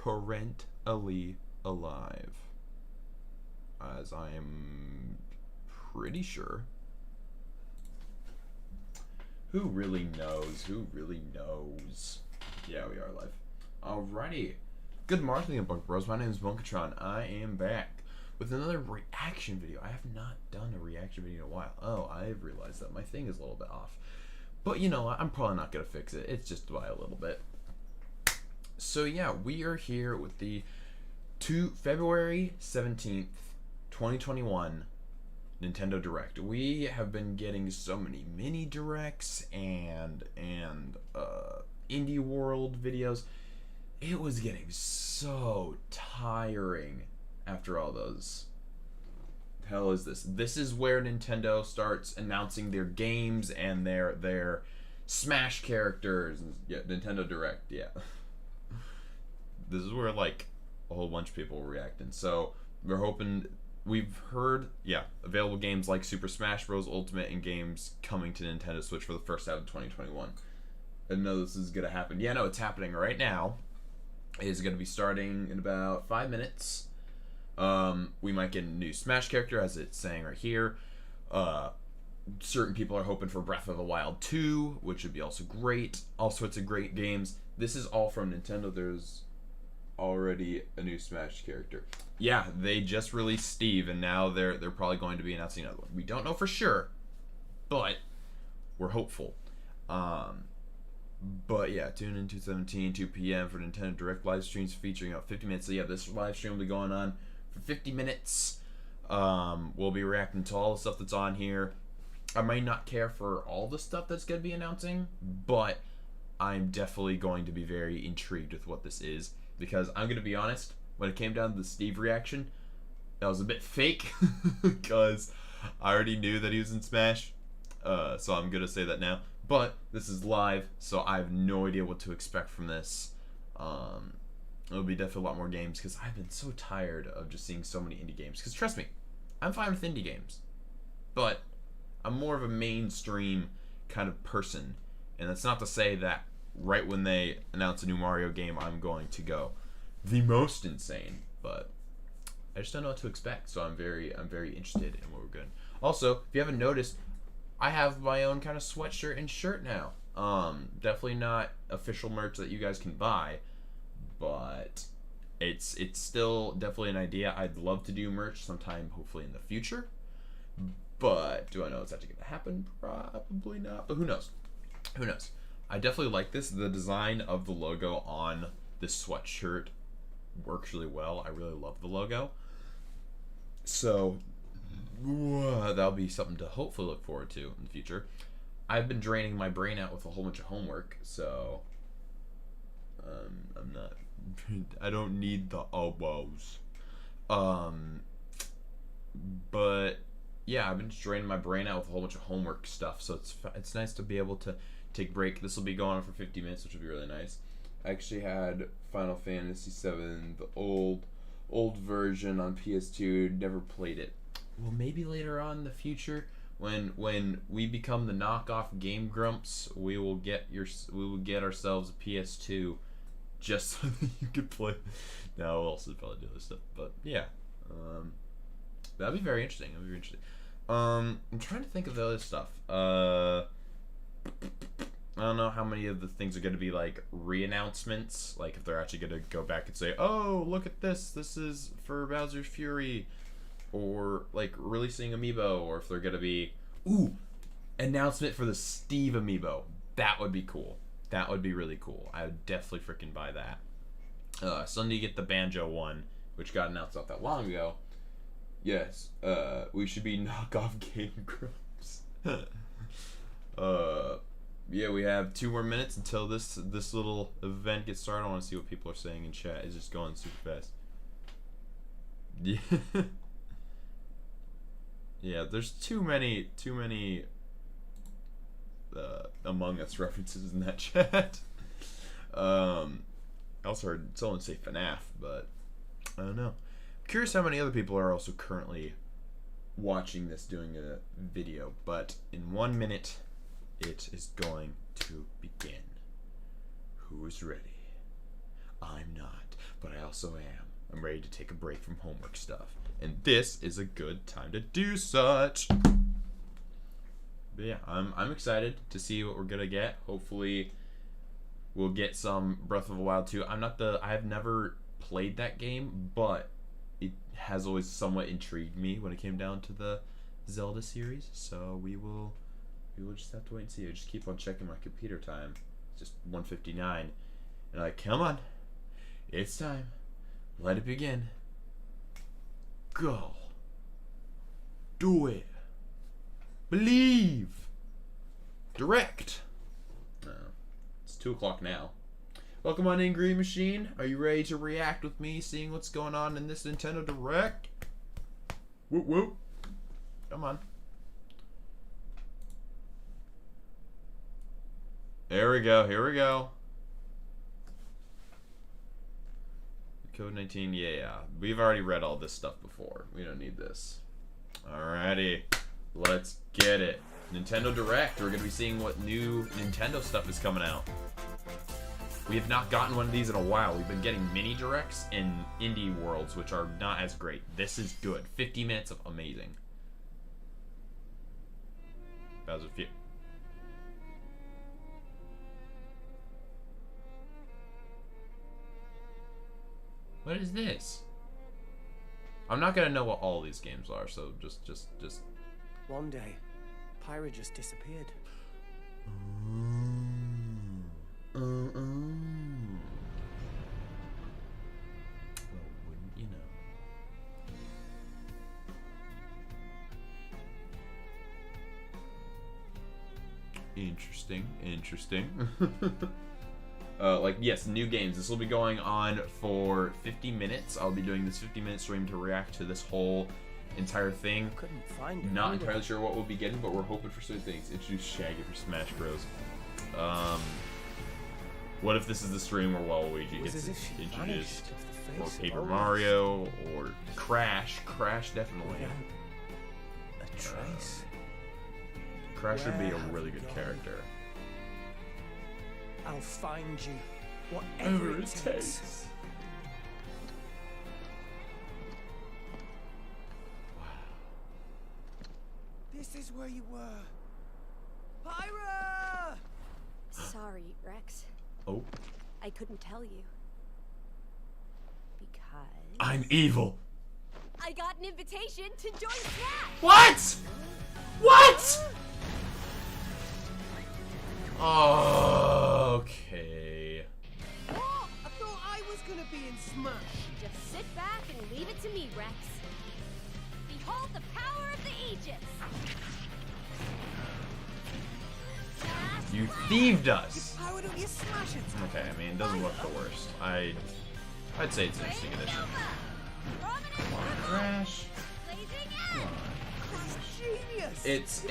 currently alive. As I am pretty sure. Who really knows? Who really knows? Yeah, we are live. Alrighty. Good morning, BunkaBros. My name is Bunkatron. I am back with another reaction video. I have not done a reaction video in a while. Oh, I've realized that my thing is a little bit off. But you know, I'm probably not going to fix it. It's just by a little bit. So yeah, we are here with the February 17th, 2021 Nintendo Direct. We have been getting so many mini directs and indie world videos. It was getting so tiring after all those. The hell is this? This is where Nintendo starts announcing their games and their Smash characters. Yeah, Nintendo Direct. Yeah. This is where like a whole bunch of people are reacting. So we're hoping. We've heard, yeah, available games like Super Smash Bros. Ultimate and games coming to Nintendo Switch for the first half of 2021. I know this is going to happen. Yeah, no, it's happening right now. It is going to be starting in about 5 minutes. We might get a new Smash character, as it's saying right here. Certain people are hoping for Breath of the Wild 2, which would be also great. All sorts of great games. This is all from Nintendo. There's already a new Smash character. Yeah, they just released Steve, and now they're probably going to be announcing another one. We don't know for sure, but we're hopeful. But yeah, tune in 2 p.m. for Nintendo Direct live streams featuring 50 minutes. So yeah, this live stream will be going on for 50 minutes. We'll be reacting to all the stuff that's on here. I might not care for all the stuff that's going to be announcing, but I'm definitely going to be very intrigued with what this is. Because I'm going to be honest, when it came down to the Steve reaction, that was a bit fake. Because I already knew that he was in Smash. So I'm going to say that now. But this is live, so I have no idea what to expect from this. It'll be definitely a lot more games. Because I've been so tired of just seeing so many indie games. Because trust me, I'm fine with indie games. But I'm more of a mainstream kind of person. And that's not to say that right when they announce a new Mario game, I'm going to go the most insane, but I just don't know what to expect. So I'm very interested in what we're doing. Also, if you haven't noticed, I have my own kind of sweatshirt and shirt now. Definitely not official merch that you guys can buy, but it's still definitely an idea. I'd love to do merch sometime, hopefully in the future. But do I know it's actually going to happen? Probably not. But who knows? Who knows? I definitely like this. The design of the logo on this sweatshirt works really well. I really love the logo. So that'll be something to hopefully look forward to in the future. I've been draining my brain out with a whole bunch of homework, so I'm not. I don't need the woes. But yeah, I've been just draining my brain out with a whole bunch of homework stuff. So it's nice to be able to take a break. This will be going on for 50 minutes, which will be really nice. I actually had Final Fantasy VII, the old version on PS2. Never played it. Well, maybe later on in the future, when we become the knockoff Game Grumps, we will get ourselves a PS2, just so that you could play. No, we'll also probably do other stuff, but yeah, that'd be very interesting. That'd be very interesting. I'm trying to think of the other stuff. I don't know how many of the things are going to be like re-announcements, like if they're actually going to go back and say, oh, look at this is for Bowser's Fury, or like releasing amiibo, or if they're going to be, ooh, announcement for the Steve amiibo. That would be cool. That would be really cool. I would definitely freaking buy that. Sunday you get the Banjo one, which got announced not that long ago. Yes, we should be knockoff Game Grumps. Yeah, we have 2 more minutes until this little event gets started. I want to see what people are saying in chat. It's just going super fast. Yeah. Yeah, there's too many Among Us references in that chat. I also heard someone say FNAF, but I don't know. I'm curious how many other people are also currently watching this, doing a video, but in 1 minute it is going to begin. Who's ready? I'm not, but I also am. I'm ready to take a break from homework stuff. And this is a good time to do such. But yeah, I'm excited to see what we're gonna get. Hopefully we'll get some Breath of the Wild 2. I have never played that game, but it has always somewhat intrigued me when it came down to the Zelda series. So we will just have to wait and see. I just keep on checking my computer time. It's just 1:59. And I'm like, come on. It's time. Let it begin. Go. Do it. Believe. Direct. It's 2 o'clock now. Welcome on in, Green Machine. Are you ready to react with me, seeing what's going on in this Nintendo Direct? Whoop whoop. Come on. There we go. Here we go. COVID-19, yeah. We've already read all this stuff before. We don't need this. Alrighty. Let's get it. Nintendo Direct. We're going to be seeing what new Nintendo stuff is coming out. We have not gotten one of these in a while. We've been getting mini directs and indie worlds, which are not as great. This is good. 50 minutes of amazing. That was a few. What is this? I'm not gonna know what all these games are, so just. One day, Pyra just disappeared. Well, wouldn't you know? Interesting. Like, yes, new games. This will be going on for 50 minutes. I'll be doing this 50-minute stream to react to this whole entire thing. Couldn't find it. Not entirely sure what we'll be getting, but we're hoping for certain things. Introduce Shaggy for Smash Bros. What if this is the stream where Waluigi gets introduced? Or Paper Mario, or Crash. Crash, definitely. A trace. Crash would be a really good character. I'll find you, whatever it takes. Wow. This is where you were. Pyra! Sorry, Rex. Oh. I couldn't tell you. Because... I'm evil. I got an invitation to join Smash! What? What? Okay. Oh, I thought I was gonna be in Smash. Just sit back and leave it to me, Rex. Behold the power of the Aegis! You thieved us. How don't you smash it? Okay, I mean, it doesn't look the worst. I'd say it's an interesting addition. Come on, Crash. Come on. Genius. It's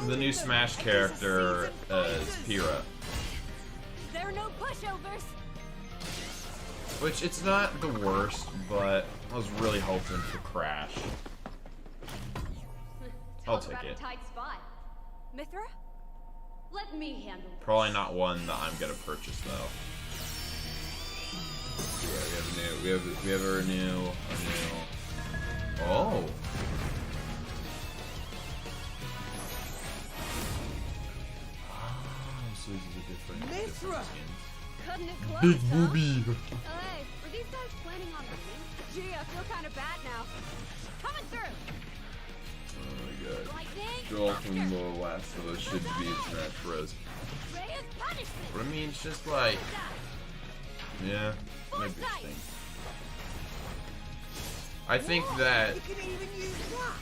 the new Smash character as Pyra. There are no pushovers. Which, it's not the worst, but I was really hoping for Crash. I'll take it. Tight spot. Mithra? Let me handle this. Probably not one that I'm gonna purchase though. Yeah, we have a new. Oh. So this is a different. Mithra! Cutting it close, Big huh? booby. Hey, were these guys planning on leaving? Gee, I feel kind of bad now. Coming through. Oh my god. Lightning. Joel from the last of us should be in Smash Bros. Ray of punishment. But I mean, it's just like, yeah, might be interesting. I think that You can even use that.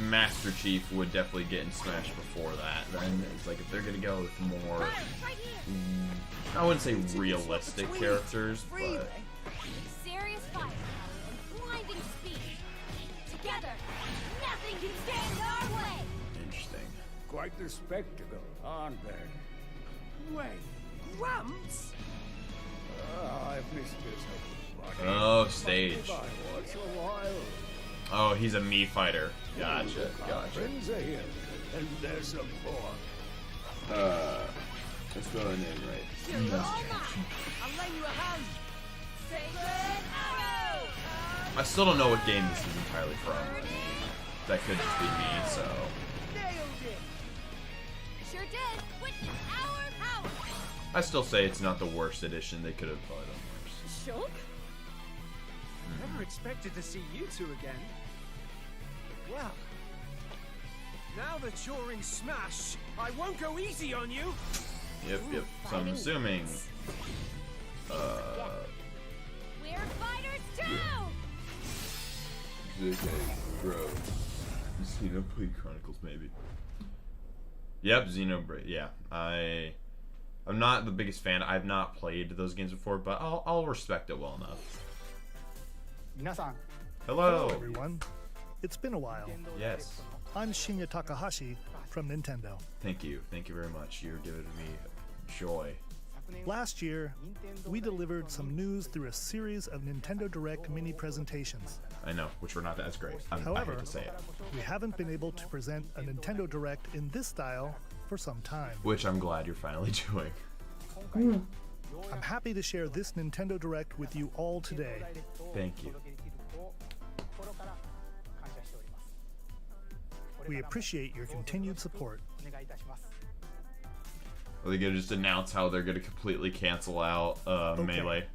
Master Chief would definitely get in Smash before that. Then it's like if they're gonna go with more, Right here. I wouldn't say realistic characters, but Serious firepower and blinding speed. Together, nothing can stand in our way. interesting. Quite the spectacle, aren't they? Wait, Gramps? I've missed this. Oh, stage. Once a while. Oh, he's a Mii fighter. Gotcha. Friends are here, and there's some more. Let's go in right. You're all mine. I'll lend you a hand. Sacred arrow. I still don't know what game this is entirely from. I mean, that could just be me, so. Nailed it! Sure did. Witness our power. I still say it's not the worst edition. They could have probably done worse. Shock? Never expected to see you two again. Well, now that you're in Smash, I won't go easy on you. Yep. So I'm assuming. We're fighters too. Bro. Xenoblade Chronicles, maybe. Yep, Xenoblade. Yeah, I'm not the biggest fan. I've not played those games before, but I'll respect it well enough. Minasan. Hello. Everyone. It's been a while. Yes. I'm Shinya Takahashi from Nintendo. Thank you very much. You're giving me joy. Last year, we delivered some news through a series of Nintendo Direct mini presentations. I know, which were not as great. I However, hate to say it. we haven't been able to present a Nintendo Direct in this style for some time. Which I'm glad you're finally doing. I'm happy to share this Nintendo Direct with you all today. Thank you. We appreciate your continued support. Are they gonna just announce how they're gonna completely cancel out Melee?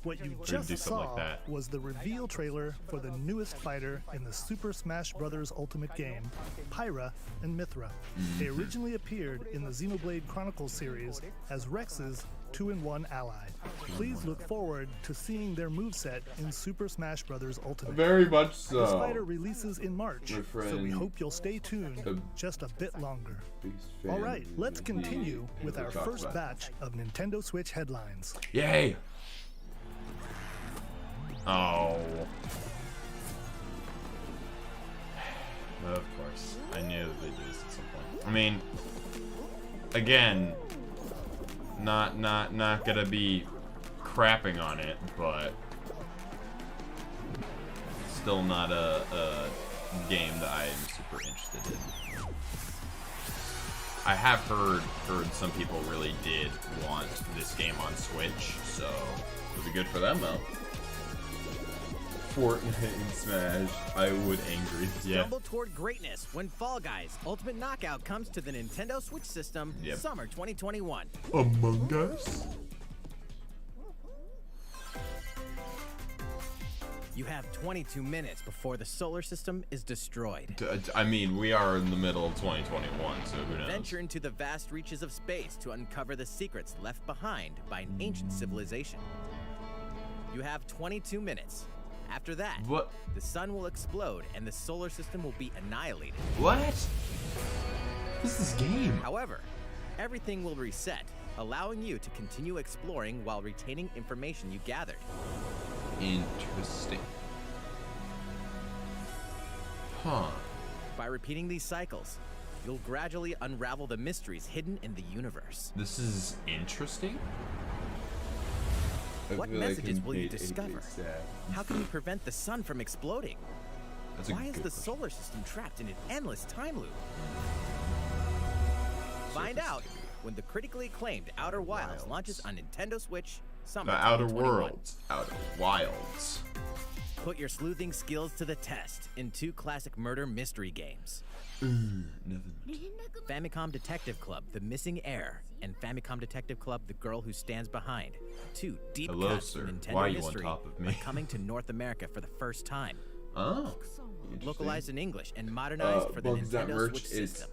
What you do just something saw like that. was the reveal trailer for the newest fighter in the Super Smash Bros. Ultimate game, Pyra and Mithra. They originally appeared in the Xenoblade Chronicles series as Rex's 2-in-1 ally. Please look forward to seeing their moveset in Super Smash Bros. Ultimate. Very much so. This fighter releases in March, My so we friend, hope you'll stay tuned just a bit longer. fan Alright, let's of continue the with our Xbox first Live. batch of Nintendo Switch headlines. Yay! Oh. Of course. I knew they'd do this at some point. I mean, again, not gonna be crapping on it, but still not a game that I am super interested in. I have heard some people really did want this game on Switch, so it'll be good for them though. Fortnite and Smash, I would angry. Yeah. Stumble toward greatness when Fall Guys Ultimate Knockout comes to the Nintendo Switch system summer 2021. Among Us? You have 22 minutes before the solar system is destroyed. I mean, we are in the middle of 2021, so who knows? Venture into the vast reaches of space to uncover the secrets left behind by an ancient civilization. You have 22 minutes. After that, What? the sun will explode and the solar system will be annihilated. What? What is this game? However, everything will reset, allowing you to continue exploring while retaining information you gathered. Interesting. Huh. By repeating these cycles, you'll gradually unravel the mysteries hidden in the universe. This is interesting? What messages will you discover? How can you prevent the sun from exploding? That's a Why is good the question. solar system trapped in an endless time loop? Find out when the critically acclaimed Outer Wilds launches on Nintendo Switch summer The Outer 2021. Worlds. Outer Wilds. Put your sleuthing skills to the test in two classic murder mystery games. Nothing. Famicom Detective Club, The Missing Heir, and Famicom Detective Club, The Girl Who Stands Behind. Two deep Hello, cuts sir. of Nintendo Why are you on history top of me? are coming to North America for the first time. Oh. Localized in English and modernized for the Bunk, that Nintendo merch Switch is- system.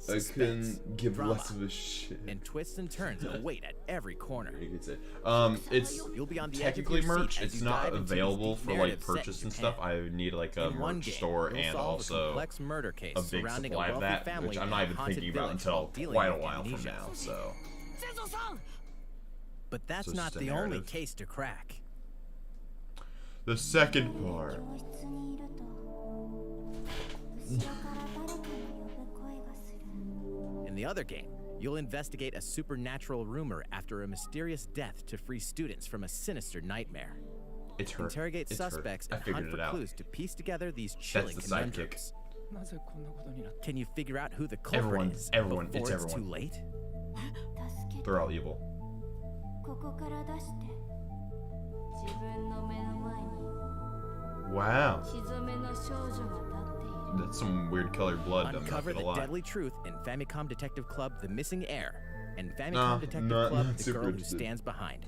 I Suspense, couldn't give drama, less of a shit. and twists and turns await at every corner. You could say. It's You'll be on the edge of technically your seat merch. as It's you not dive into available these for like narrative set in purchase and Japan. stuff. I need like a In one merch game, store you'll and solve a also complex murder case a big surrounding supply a of wealthy that, family which I'm in not a even haunted thinking about village until while dealing quite a with while from amnesia. now. So But that's So it's not just a the only narrative. case to crack. the second part. In the other game, you'll investigate a supernatural rumor after a mysterious death to free students from a sinister nightmare. It's her. Interrogate It's her. suspects I and figured hunt it for out. clues to piece together these chilling That's the sidekick. conundrums. Can you figure out who the culprit Everyone- is everyone- before it's it's everyone. too late? They're all evil. ここから出して自分の目の前に Wow. 血染めの少女が立っている That's some weird colored blood. I'm not Uncover gonna the lie. deadly truth in Famicom Detective Club: The Missing Heir, and Famicom Nah, Detective not Club: The super Girl Who interested. Stands Behind.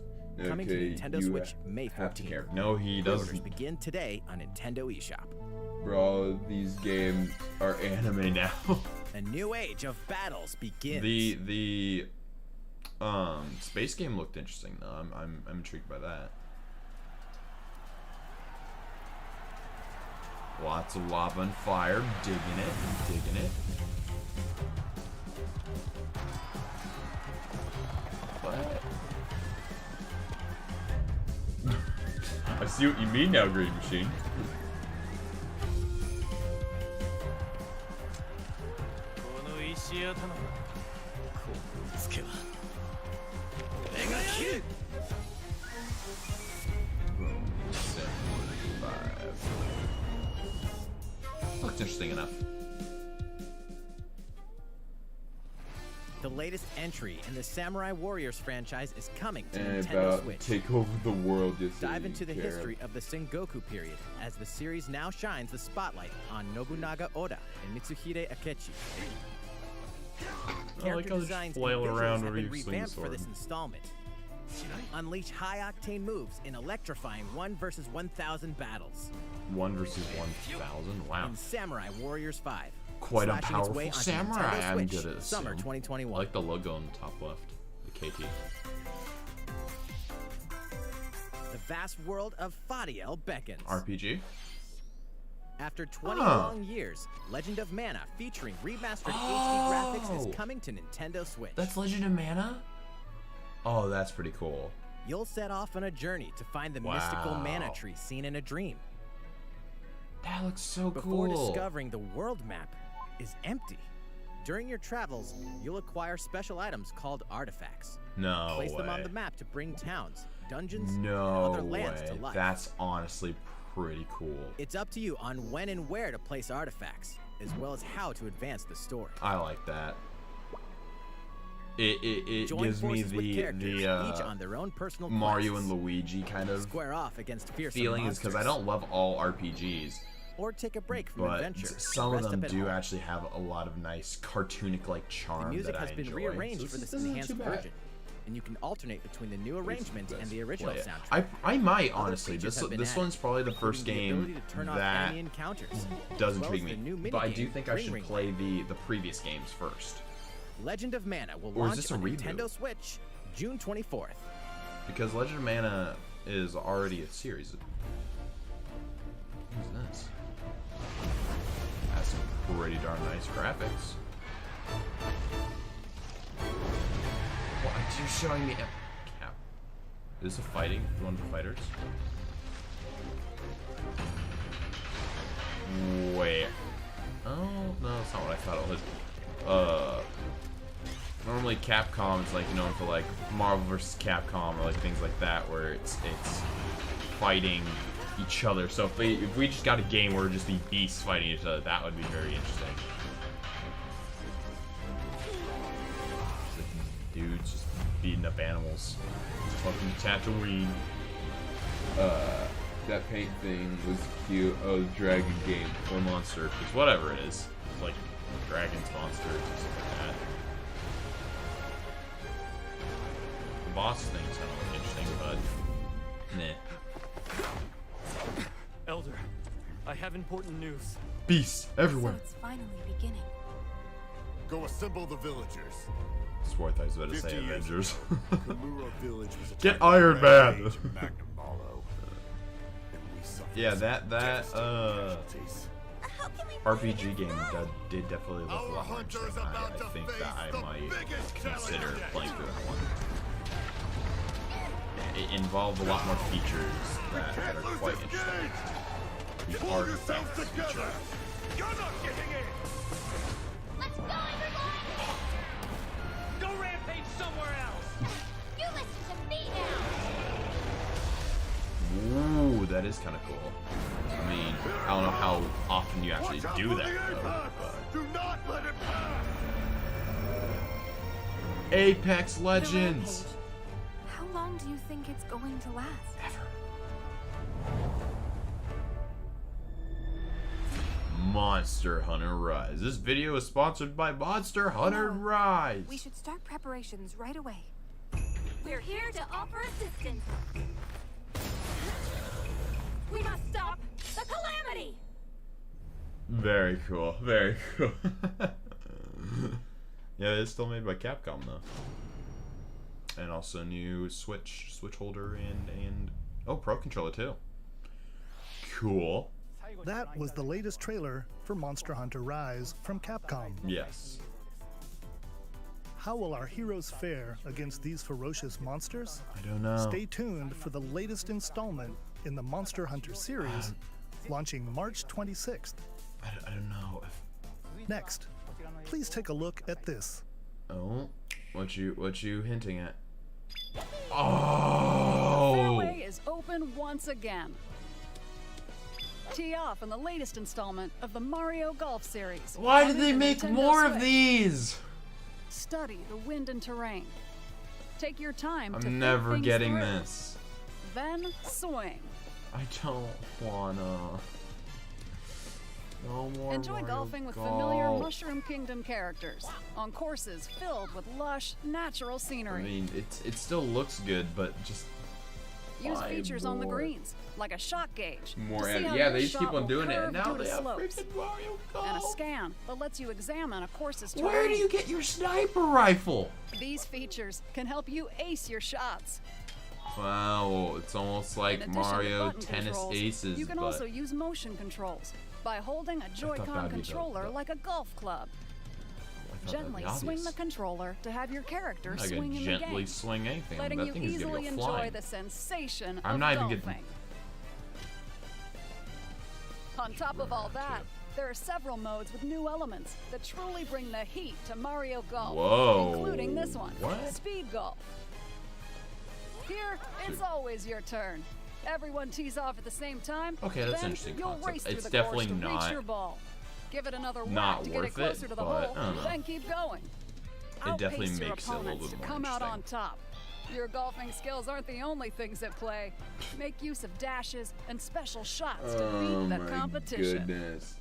Coming to Okay, Nintendo you Switch May have to 14th. care. No, he Pre-orders doesn't. begin today on Nintendo eShop. Bro, these games are anime now. A new age of battles begins. The space game looked interesting though. I'm intrigued by that. Lots of lava and fire, digging it. What? I see what you mean now, Green Machine. Boom. 75. Looks interesting enough. The latest entry in the Samurai Warriors franchise is coming to And Nintendo about Switch. to take over the world. Just so Dive you into the care. history of the Sengoku period as the series now shines the spotlight on Nobunaga Oda and Mitsuhide Akechi. I like how they designs flail and around visuals have whenever been you swing the revamped for sword. this installment. Unleash high-octane moves in electrifying 1 versus 1,000 battles 1 versus 1,000. Wow. in Samurai Warriors 5. Quite a slashing its powerful way onto samurai, Nintendo I'm Switch, good at Summer assume. 2021. I like the logo on the top left. The KT. The vast world of Fadiel beckons. RPG? After 20 Huh. long years, Legend of Mana featuring remastered HD graphics Oh. is coming to Nintendo Switch. That's Legend of Mana? Oh, that's pretty cool. You'll set off on a journey to find the mystical Wow. mana tree seen in a dream. That looks so Before cool. discovering the world map is empty. During your travels, you'll acquire special items called artifacts. No Place way. them on the map to bring towns, dungeons, No and other lands way. to life. That's honestly pretty cool. It's up to you on when and where to place artifacts, as well as how to advance the story. I like that. It Join gives me forces with characters, each on the their own personal Mario quests. and Luigi kind of Square off against fearsome feeling is because I monsters. don't love all RPGs, Or take a break from but adventure. some of Rest them up at do home. actually have a lot of nice cartoonic like charm The music that has I been enjoy. rearranged So for this isn't enhanced too bad. version, and you can alternate between the new arrangement and the original Play it. soundtrack. I might Other honestly. features This have been this added, one's probably the first including the game ability to turn off that enemy encounters, does as well intrigue as the me. new But I minigame, do think I Ring should Ring play the previous games first. Legend of Mana will Or is launch this a on reboot? Nintendo Switch June 24th. Because Legend of Mana is already a series. Who's this? Has some pretty darn nice graphics. What are you showing me? Cap. Is this a fighting? One of the fighters? Wait. Oh, no, that's not what I thought it was. Normally Capcom is like known for like Marvel vs. Capcom or like things like that where it's fighting each other. So if we just got a game where it'd just be beasts fighting each other, that would be very interesting. Just like dudes just beating up animals. Fucking Tatooine. That paint thing was cute. Oh, dragon game or monster, it's whatever it is. It's like dragons, monsters, or something like that. The boss thing sounded like interesting, but meh. Elder, I have important news. Beasts So everywhere. it's finally beginning. Go assemble the villagers. Swore I was about to say 50 years Avengers. The Morrow village was attacked Get by Iron a Man! rampage of Magnum Morrow. And we suffered Yeah, some that casualties. RPG game did definitely look a Our lot more hunter's interesting. about I to think face that I the might biggest consider challenge yet. playing through that one. It involved a lot more features that are quite interesting. The Pull yourselves artifacts together! feature. You're not getting in! Let's go, everyone! Go rampage somewhere else! You listen to me now! Ooh, that is kind of cool. I mean, I don't know how often you actually Watch out do for that, the though, apex! but... Do not let it pass! Apex The Legends! rampage. How long do you think it's going to last? Monster Hunter Rise. This video is sponsored by Monster Hunter Rise. We should start preparations right away. We're here to offer assistance. We must stop the calamity! Very cool. Very cool. Yeah, it's still made by Capcom though. And also new Switch holder and oh, Pro controller too. Cool. That was the latest trailer for Monster Hunter Rise from Capcom. Yes. How will our heroes fare against these ferocious monsters? I don't know. Stay tuned for the latest installment in the Monster Hunter series, launching March 26th. I don't know. Next, please take a look at this. Oh, what you hinting at? The Oh! fairway is open once again. Tee off in the latest installment of the Mario Golf series. Why did they On the make Nintendo more of Switch. these? Study the wind and terrain. Take your time to I'm think never things getting through. this. Then swing. I don't wanna. No more Enjoy Mario golfing with Golf. familiar Mushroom Kingdom characters on courses filled with lush, natural I scenery. mean, it still looks good, but just Use why features on the more? greens, like a shot gauge. More. to see And how yeah, your they just keep shot on will doing it, curve and now due to they have slopes. freaking Mario And a Golf. scan that lets you examine a course's terrain. Where do you get your sniper rifle? These features can help you ace your shots. Wow, it's almost In like addition to Mario button Tennis controls, Aces, you can but also use motion controls by holding a Joy-Con that'd be controller the- like a golf club. I thought that'd Gently be swing obvious. the controller to have your character I swing could in the gently game, swing anything. letting That you thing is gonna easily go enjoy flying. the sensation I'm of not even golfing. getting. On top of all that, there are several modes with new elements that truly bring the heat to Mario Golf, Whoa. including this one, What? Speed Golf. Here, it's always your turn. Everyone tees off at the same time. Okay, that's then interesting you'll concept. race through It's the definitely course to reach not- your ball. Give it another not whack to get it worth it, closer to the but, hole, I don't know. then keep going. It definitely Outpace your makes it a little opponents bit to more come out on interesting. top. Your golfing skills aren't the only things at play. Make use of dashes and special shots to beat the competition. goodness.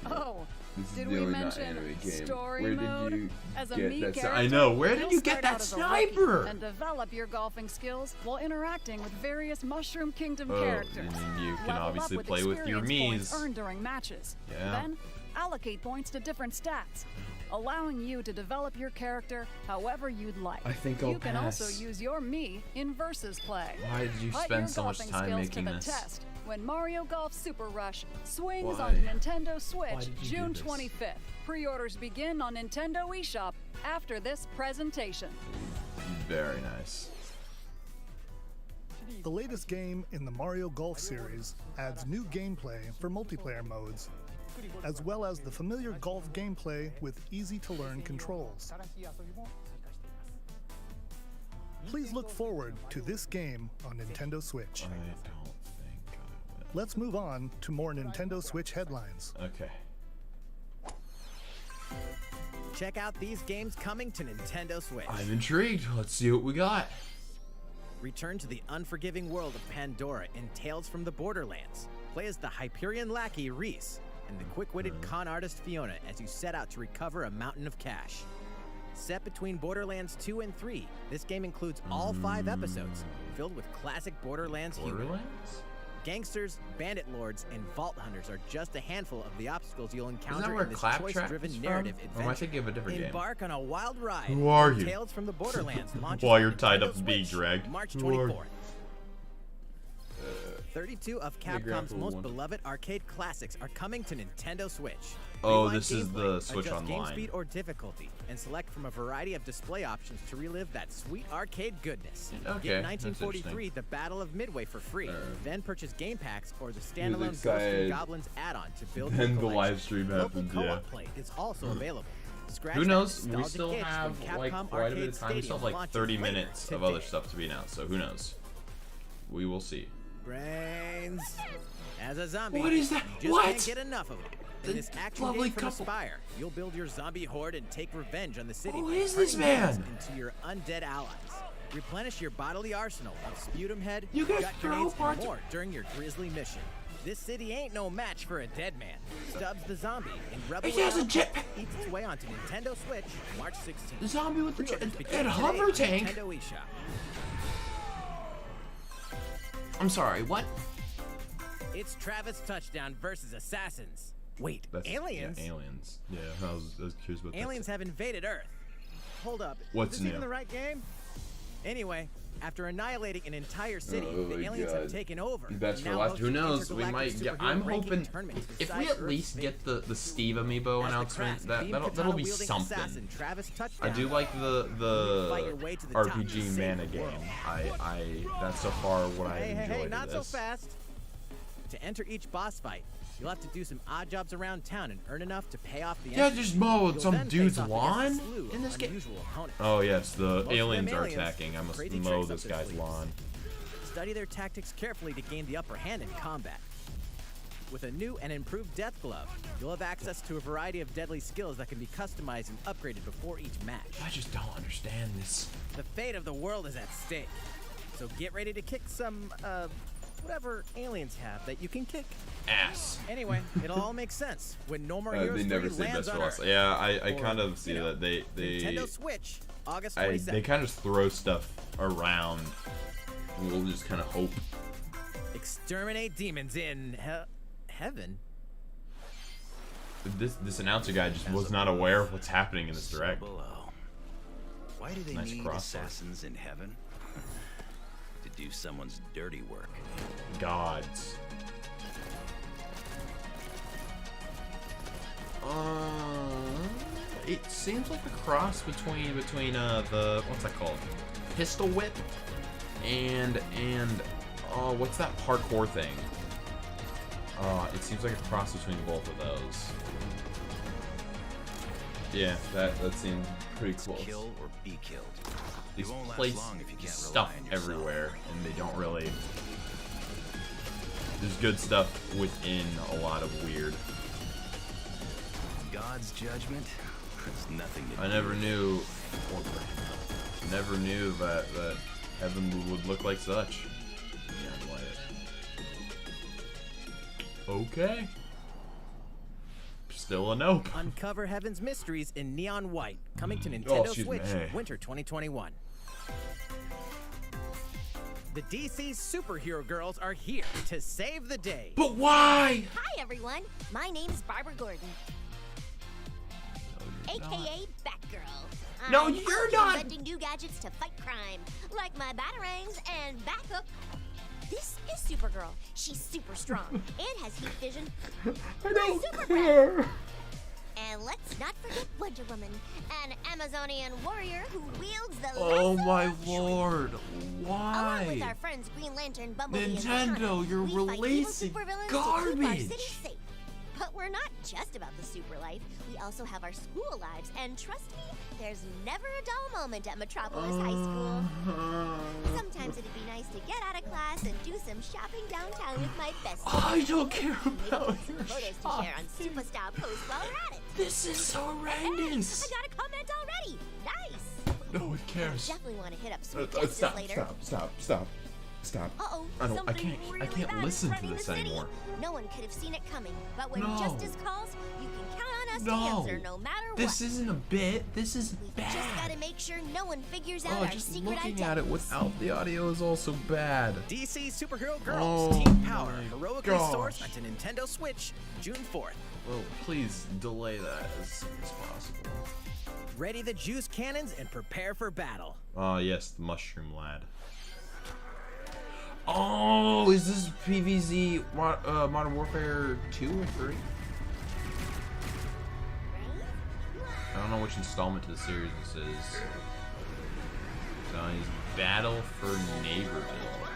Oh, This is did the we only mention not-anime game. story Where did mode? you As a get me that character, I know. Where did you'll you get start that out as a rookie sniper? and develop your golfing skills while interacting with various Mushroom Kingdom Oh, characters. and then you can Level up obviously with play with your experience points Miis. earned during matches. Yeah. Then allocate points to different stats, allowing you to develop your character however you'd like. I think I'll You can also pass. use your Mii in versus play. Why did you Put spend your so much golfing time skills making to the this? test when Mario Golf Super Rush swings Why? on Nintendo Why Switch did you do June this? 25th. Pre-orders begin on Nintendo eShop after this presentation. Very nice. The latest game in the Mario Golf series adds new gameplay for multiplayer modes, as well as the familiar golf gameplay with easy-to-learn controls. Please look forward to this game on Nintendo Switch. I don't think I will. Let's move on to more Nintendo Switch headlines. Okay. Check out these games coming to Nintendo Switch. I'm intrigued. Let's see what we got. Return to the unforgiving world of Pandora in Tales from the Borderlands. Play as the Hyperion lackey Reese and the quick-witted con artist Fiona as you set out to recover a mountain of cash. Set between Borderlands 2 and 3, this game includes all 5 episodes, filled with classic Borderlands humor. Borderlands? Gangsters, bandit lords, and vault hunters are just a handful of the obstacles you'll Isn't that encounter where in this Claptrap is choice-driven from? narrative Or am I adventure. thinking of a different game? Embark on a wild ride. Who are as you? Tales from the Borderlands launches While on you're tied Nintendo up and being Switch dragged. March Who are you? 24th. 32 of grab Capcom's for most one. beloved arcade classics are coming to Nintendo Switch. Oh, Rewind this is gameplay, the Switch adjust game Online. speed or difficulty, and select from a variety of display options to relive that sweet arcade goodness. Okay, Get that's 1943, interesting. The Battle of Midway for free. Then purchase game packs or the standalone Ghosts excited. and Goblins add-on to build Then your the collection. live stream Local happens, co-op yeah. play is also available. Scratch Who that knows? We nostalgic still itch have when like Capcom quite a bit Arcade of time. We still have Stadium like 30 launches minutes of later other today. stuff to be announced, so who knows? We will see. Brains. As a zombie, What is that? you just What? can't get enough of it. In this action lovely game from couple. Aspire, you'll build your zombie horde and take revenge on the city. Who by is this turning humans man? into your undead allies. Replenish your bodily arsenal of sputum head, You can gut throw grenades, and parts- more during your grisly mission. This city ain't no match for a dead man. Stubbs the zombie in Rebel He has a Without jetpack. eats its way onto Nintendo Switch March 16th. The zombie with the Pre-orders begin and today hover at tank. Nintendo eShop. I'm sorry, what? It's Travis Touchdown versus Assassins. Wait, aliens? Yeah, aliens. Yeah, I was curious about Aliens have invaded Earth. Hold up. What's is this even new? the right game? Anyway, after annihilating an entire city, the aliens have taken over. That's for Now left. host Who an knows? We intergalactic might get. superhero I'm ranking hoping tournament to if we decide at least Earth's get fate. the Steve Amiibo As the announcement, crass that'll be beam-katana-wielding something. assassin Travis I Touchdown do like fight your way to the the top to RPG save mana the game. world. I that's so far what I Hey, enjoyed. not of so this. fast. To enter each boss fight, you'll have to do some odd jobs around town and earn enough to pay off the Yeah, entry. just mow You'll some then dude's face off against a lawn slew in of this game. unusual opponents. Oh yes, the Most of them aliens are aliens, attacking. I must crazy mow tricks this up their guy's sleeves. lawn. Study their tactics carefully to gain the upper hand in combat. With a new and improved death glove, you'll have access to a variety of deadly skills that can be customized and upgraded before each match. I just don't understand this. The fate of the world is at stake. So get ready to kick some, whatever aliens have that you can kick. Ass. Anyway, it'll all make sense when No More Heroes They 3 never say lands best on for us. Earth. Yeah, I Or, kind of see that they Nintendo Switch, August they 27th. kind of just throw stuff around. And we'll just kind of hope. Exterminate demons in heaven. This announcer guy just was not aware of what's happening in this direct. Below. Why do they Nice need crossword. assassins in heaven? To do someone's dirty work. Gods. It seems like a cross between the what's that called? Pistol whip and what's that parkour thing? It seems like a cross between both of those. Yeah, that seems pretty close. Kill or be killed. These You won't last place long if you can't stuff rely on yourself. everywhere, and they don't really. There's good stuff within a lot of weird. God's judgment is nothing to I do never with knew that heaven would look like such. Yeah, play it. Okay. Still a nope. Uncover Heaven's mysteries in neon white, coming to Oh, Nintendo excuse me. Switch Hey. winter 2021. The DC superhero girls are here to save the day. But why? Hi, everyone. My name's Barbara Gordon, aka Batgirl. No, I'm you're always not. inventing new gadgets to fight crime, like my batarangs and Bathook. This is Supergirl. She's super strong and has heat vision. I don't Super care. And let's not forget Wonder Woman, an Amazonian warrior who wields the Oh lasso my of truth. lord. Along with Why? our friends Green Lantern, Bumblebee, and Nintendo, Katana, you're we fight evil releasing supervillains to keep our garbage. city safe. But we're not just about the super life. We also have our school lives, and trust me, there's never a dull moment at Metropolis High School. Sometimes it'd be nice to get out of class and do some shopping downtown with my best friend. I don't care about Maybe your some photos to share on Superstar Post while we're at it. This is horrendous. Hey, I got a comment already. Nice. No one cares. Definitely want to hit up Sweet Justice Stop, later. stop. Uh-oh, I something can't really bad is listen to running this the city. anymore. No one could have seen it coming, but when No. justice calls, you can count on us to No. answer no matter This what. isn't a bit. This is We just bad. gotta make sure no one figures out Oh, our just secret looking identities. at it without the audio is also bad. DC Superhero Girls Oh Team Power my heroically gosh. sourced onto Nintendo Switch June 4th. Well, please delay that as soon as possible. Ready the juice cannons and prepare for battle. Oh, yes, the Mushroom Lad. Oh, is this PvZ Modern Warfare 2 or 3? I don't know which installment to the series this is. So he's Battle for Neighborville.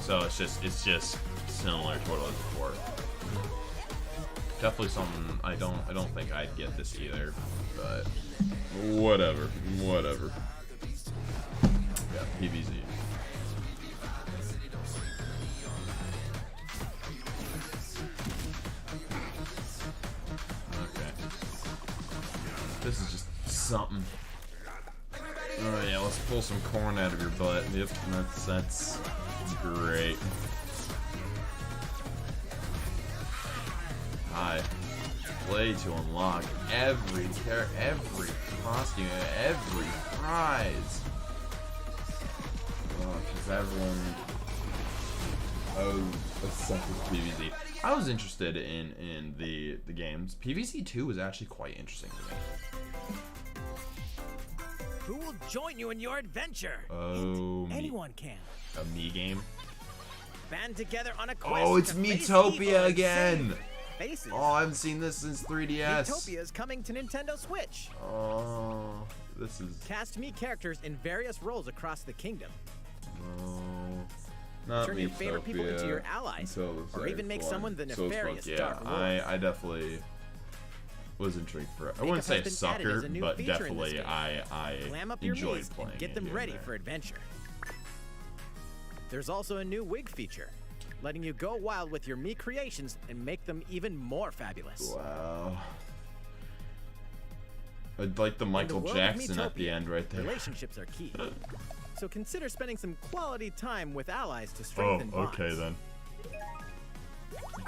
So it's just similar to what it was before. Definitely something I don't think I'd get this either, but whatever. Yeah, PvZ. Okay. This is just something. Oh yeah, let's pull some corn out of your butt. Yep, that's great. play to unlock every costume, every prize. Because everyone a sucker for PvZ. I was interested in the games. PvZ 2 was actually quite interesting to me. Who will join you in your adventure? Oh, anyone can. A me game. Band together on a quest. Oh, it's to face Miitopia evil and again. save faces. Oh, I haven't seen this since 3DS. Miitopia is coming to Nintendo Switch. Oh, this is. Cast me characters in various roles across the kingdom. Oh, not Turn your favorite people into your allies, or even make someone the nefarious Dark Lord. I definitely was intrigued for it. I wouldn't say a sucker, but definitely I Glam up your enjoyed Miis playing and get them ready for adventure. There's also a new wig feature, letting you go wild with your Mii creations and make them even more fabulous. Wow. I'd like the Michael Jackson at the end right there. Relationships are key. So consider spending some quality time with allies to strengthen bonds. Okay then.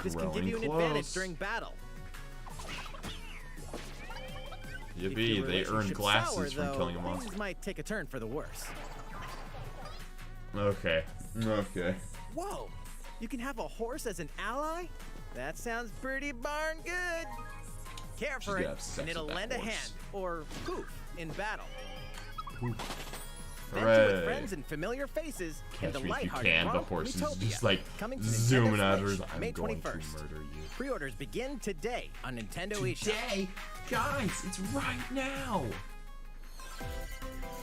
This can give you an advantage during battle. Yippee, they earned glasses from killing a monster. Things might take a turn for the worse. Okay. Okay. Whoa! You can have a horse as an ally? That sounds pretty darn good. Care for it, and it'll lend a hand, or poof, in battle. Venture with friends and familiar faces in the lighthearted the romp horse is Miitopia, just like coming to zooming Nintendo at her. Switch, I'm May going 21st. to murder you. Pre-orders begin today on Nintendo eShop. Today, guys, it's right now.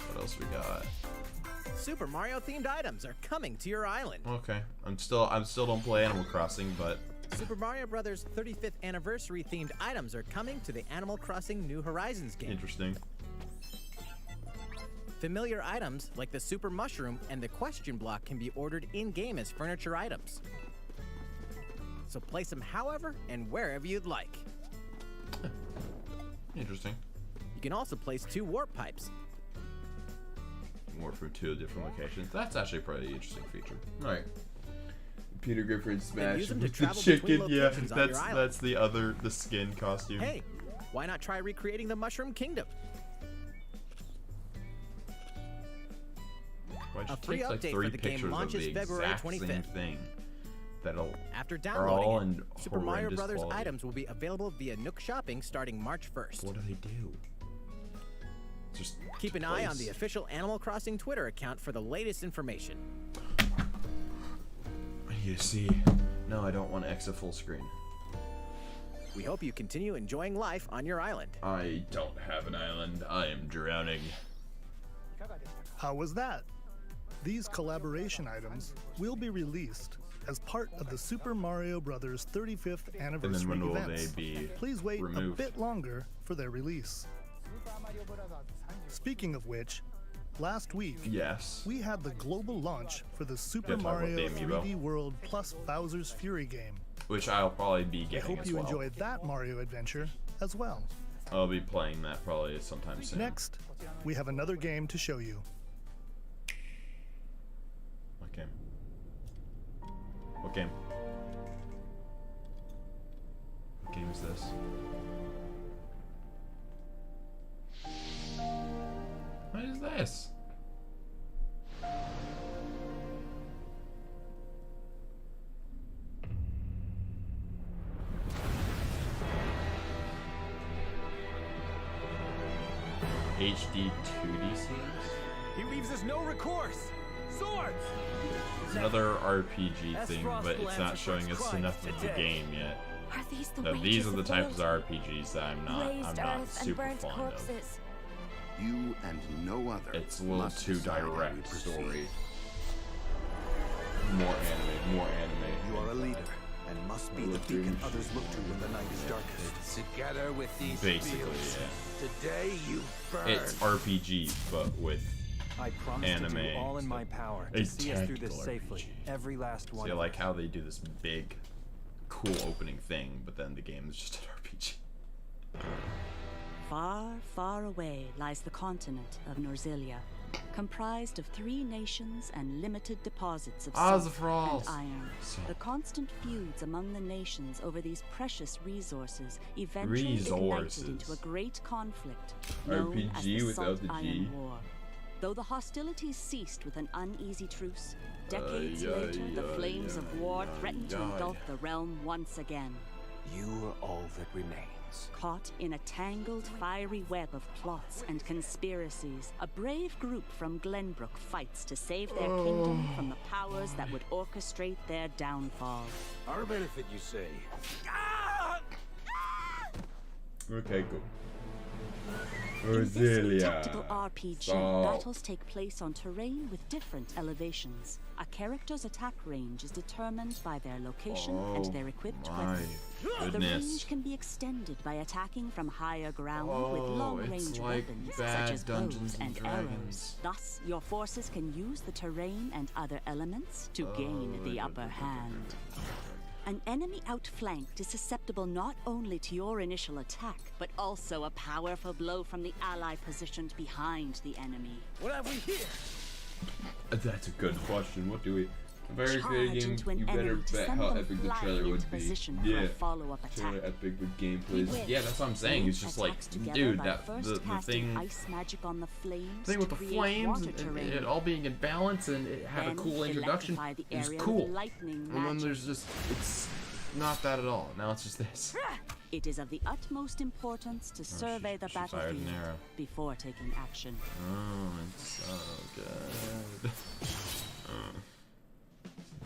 What else we got? Super Mario themed items are coming to your island. Okay, I'm still don't play Animal Crossing, but Super Mario Brothers 35th anniversary themed items are coming to the Animal Crossing New Horizons game. Interesting. Familiar items like the Super Mushroom and the Question Block can be ordered in-game as furniture items. So place them however and wherever you'd like. Interesting. You can also place 2 warp pipes. More from 2 different locations. That's actually a pretty interesting feature. All right. Peter Griffin smash with the chicken. Yeah, that's the skin costume. Hey, why not try recreating the Mushroom Kingdom? Why'd you free take like update 3 for the game pictures launches of the February exact 25th. same thing? That'll After are all downloading in it, Super Mario horrendous Brothers quality. items will be available via Nook Shopping starting March 1st. What do they do? Just keep an eye on the official Animal Crossing Twitter account for the latest information. You see, no, I don't want to exit full screen. We hope you continue enjoying life on your island. I don't have an island. I am drowning. How was that? These collaboration items will be released as part of the Super Mario Bros. 35th anniversary and then when events. will they be Please wait removed? a bit longer for their release. Speaking of which, last week, yes, we had the global launch for the Super talk about Mario the amiibo? 3D World plus Bowser's Fury game. Which I'll probably be I getting hope as you well. enjoyed that Mario adventure as well. I'll be playing that probably sometime soon. Next, we have another game to show you. What game? What game? What game is this? What is this? HD 2D series? He leaves us no recourse. Swords! It's another RPG thing, but it's not showing us enough of the game yet. Are these the Now, these are the wages types of of RPGs that I'm not Raised earth and super burnt fond corpses. of. You and no other. It's a little must too decide how we direct proceed. story. More anime, more anime. You are a leader and must be the beacon others look to when the night is darkest. Together with these Basically, fields, yeah. today you burn. It's RPG, but with I promise anime. to do all in my power to see us through this safely. Every last one. See, I like how they do this big, cool opening thing, but then the game is just an RPG. Far, far away lies the continent of Norzilia, comprised of 3 nations and limited deposits of Ah, salt the frogs. and iron. The constant feuds among the nations over these precious resources eventually ignited into a great conflict known as the RPG without Salt the G. Iron War. Though the hostilities ceased with an uneasy truce, decades later the flames of war threatened to engulf the realm once again. You are all that remains. Caught in a tangled, fiery web of plots and conspiracies, a brave group from Glenbrook fights to save their kingdom from the powers that would orchestrate their downfall. Our benefit, you say? Okay, cool. In this tactical RPG, battles take place on terrain with different elevations. A character's attack range is determined by their location and their equipped weapon. The range can be extended by attacking from higher ground with long-range weapons such as bows and arrows. Thus, your forces can use the terrain and other elements to gain the upper hand. An enemy outflanked is susceptible not only to your initial attack, but also a powerful blow from the ally positioned behind the enemy. What have we here? That's a good question. What do we... If I were Charge creating into an you better enemy to bet send how them epic the flying trailer into would be. position for Yeah. a follow-up attack. Trailer epic with gameplays. Beware. Yeah, that's what I'm saying. It's just like, Attacks together dude, by that first the casting thing... ice magic on the flames thing with to the create flames water and terrain. it all being in balance and it had a Then cool introduction. electrify the It was area with cool. lightning And then magic. there's just... It's not that at all. Now it's just this. It is of the utmost importance to survey the she fired an battlefield arrow. before taking action. Oh, it's so good.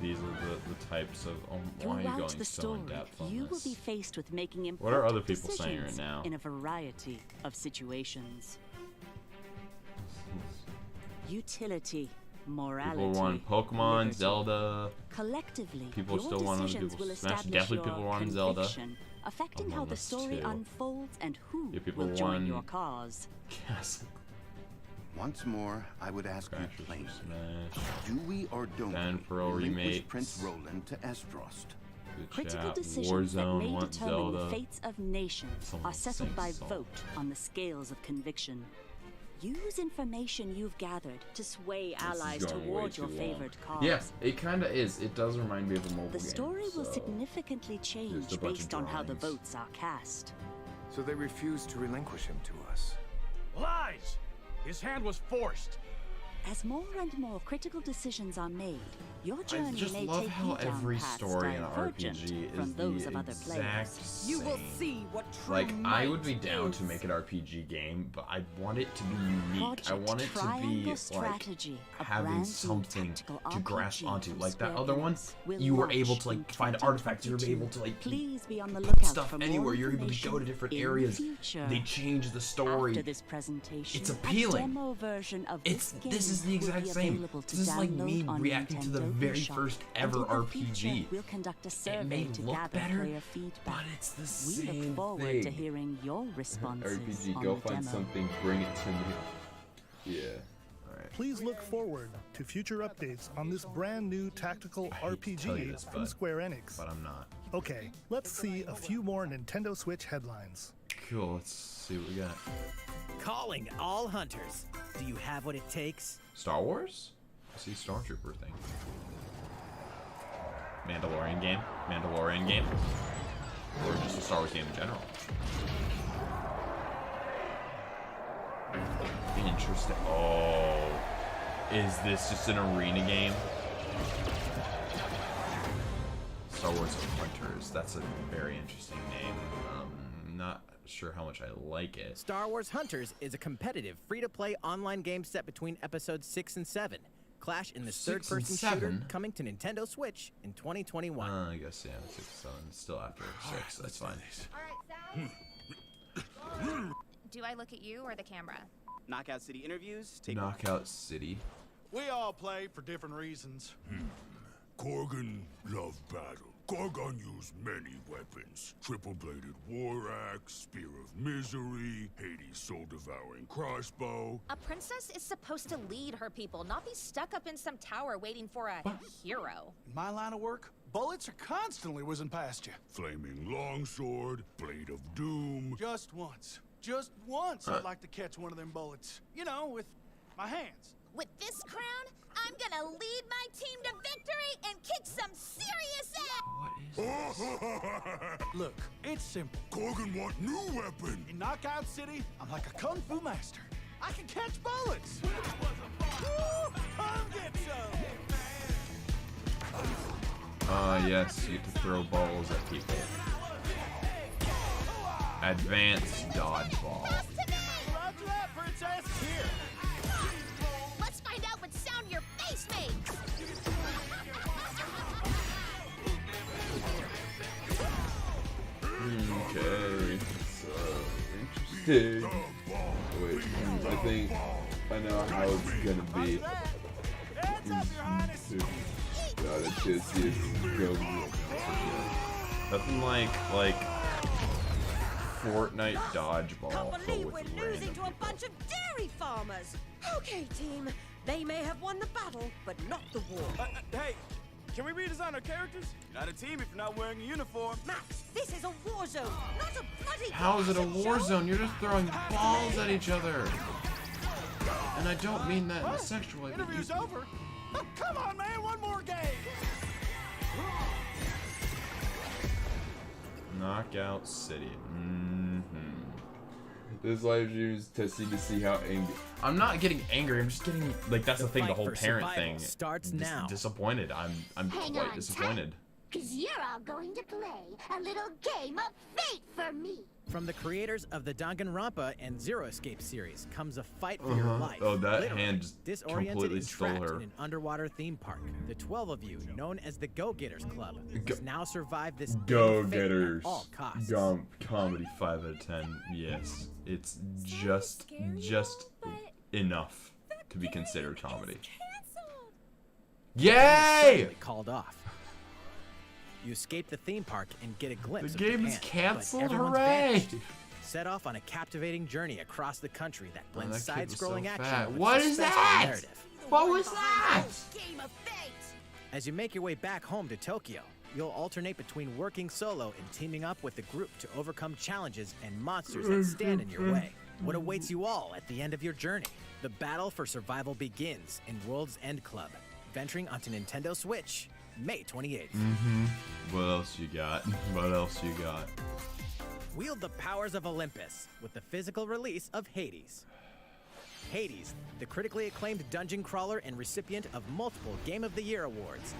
These are the types of... Oh, why are you Throughout going the so story, in depth on you this? will be faced with making What important are other people saying right decisions now? in a variety of situations. Utility, morality, People want Pokemon, liberty. Zelda. Collectively, People your still want other decisions people will Smash. establish Definitely your people want Zelda. conviction, affecting how Among the Us story too. unfolds and who Yeah, people will join want- your cause. Yes. Once more, I would ask you Crashers plainly, Smash. do we or don't Dan we Pro relinquish remakes. Prince Roland to Estrost? Good Critical chat. decisions that Warzone may wants determine Zelda. the fates of nations Someone are settled sing by song. vote on the scales of conviction. Use information you've gathered to sway This is allies going way toward your too long. favored cause. Yeah, it kind of is. It does remind me of a mobile The game. story will so- significantly change a bunch of based on how the drawings. votes are cast. So they refused to relinquish him to us. Lies! His hand was forced. As more and more critical decisions are made, your journey I just may love take how you down every paths story in an divergent RPG from is those the of other exact players. same. You will see what true Like, I would be might down is. to make an RPG game, but I want it to be unique. Project I want it to be Triangle like Strategy, a having brand new something tactical to grasp RPG onto. from Like that Square other one, Enix will you were launch able to in like find artifacts. You were 2022. able to like Please be on the put lookout stuff for more anywhere. You're able to go to information different in the areas. future. They change the story. After this presentation, It's appealing. A demo version of It's this game this is the will exact be same. available to This is like me download on reacting to the Nintendo very eShop. first And ever in the future, RPG. We'll conduct a It survey may to look gather better, player feedback. but it's the We same look forward thing. to hearing your responses RPG, on go the find demo. something, bring it to me. Yeah. Alright. Please look forward to future updates on this brand new tactical hate to tell you RPG this, from but- Square Enix. But I'm not. Okay, let's see a few more Nintendo Switch headlines. Cool, let's see what we got. Calling all hunters. Do you have what it takes? Star Wars? I see Stormtrooper thing. Mandalorian game? Mandalorian game? Or just a Star Wars game in general? Interesting. Oh. Is this just an arena game? Star Wars Hunters. That's a very interesting name. Not sure how much I like it. Star Wars Hunters is a competitive, free-to-play online game set between episodes 6 and 7. Clash in this 6 and third-person shooter 7? coming to Nintendo Switch in 2021. I guess, yeah, 6, 7. Still after 6. That's fine. Do I look at you or the camera? Knockout City interviews. Take Knockout City. We all play for different reasons. Korgan loved battle. Korgan used many weapons. Triple-bladed war axe, spear of misery, Hades' soul-devouring crossbow. A princess is supposed to lead her people, not be stuck up in some tower waiting for a hero. In my line of work, bullets are constantly whizzing past you. Flaming longsword, blade of doom. Just once, I'd like to catch one of them bullets. You know, with my hands. With this crown, I'm gonna lead my team to victory and kick some serious ass! Look, it's simple. Korgan want new weapon. In Knockout City, I'm like a kung fu master. I can catch bullets. Come get some. Yes, you get to throw balls at people. Advanced dodgeball. Roger that, princess. Here. Let's find out what sound your face makes! Okay, so interesting. Wait, I think I know how it's gonna be. God, it's just go. Nothing like Fortnite dodgeball, Can't but believe with we're random losing to a bunch of dairy farmers. Okay, team. They may have won the battle, but not the war. Hey, can we redesign our characters? You're not a team if you're not wearing a uniform. Max, this is a war zone, not a bloody. How is it a war zone? You're just throwing balls at each other. And I don't mean that in a sexual way. Interview's over. Oh, come on, man, one more game. Knockout City. This live stream is testing to see how angry. I'm not getting angry. I'm just getting like that's the thing. The whole parent thing starts now. Disappointed. I'm quite disappointed. Because you're all going to play a little game of fate for me. From the creators of the Danganronpa and Zero Escape series comes a fight for your life. Oh, that Literally, hand just disoriented completely and stole trapped her. in an underwater theme park. The 12 of you, known as the Go-Getters Club, must now survive this Go-Getters. at all costs. Comedy 5 out of 10. Yes, it's just enough to be considered comedy. Yay! Called off. You escape the theme park and get a glimpse The of game is Japan, but canceled. everyone's Hooray! vanished. Set off on a captivating journey across the country that blends that kid was so side-scrolling action fat. with What is suspenseful that? narrative. What was that? Game of fate! As you make your way back home to Tokyo, you'll alternate between working solo and teaming up with the group to overcome challenges and monsters that stand in your way. What awaits you all at the end of your journey? The battle for survival begins in World's End Club, venturing onto Nintendo Switch, May 28th. What else you got? What else you got? Wield the powers of Olympus with the physical release of Hades. Hades, the critically acclaimed dungeon crawler and recipient of multiple Game of the Year awards,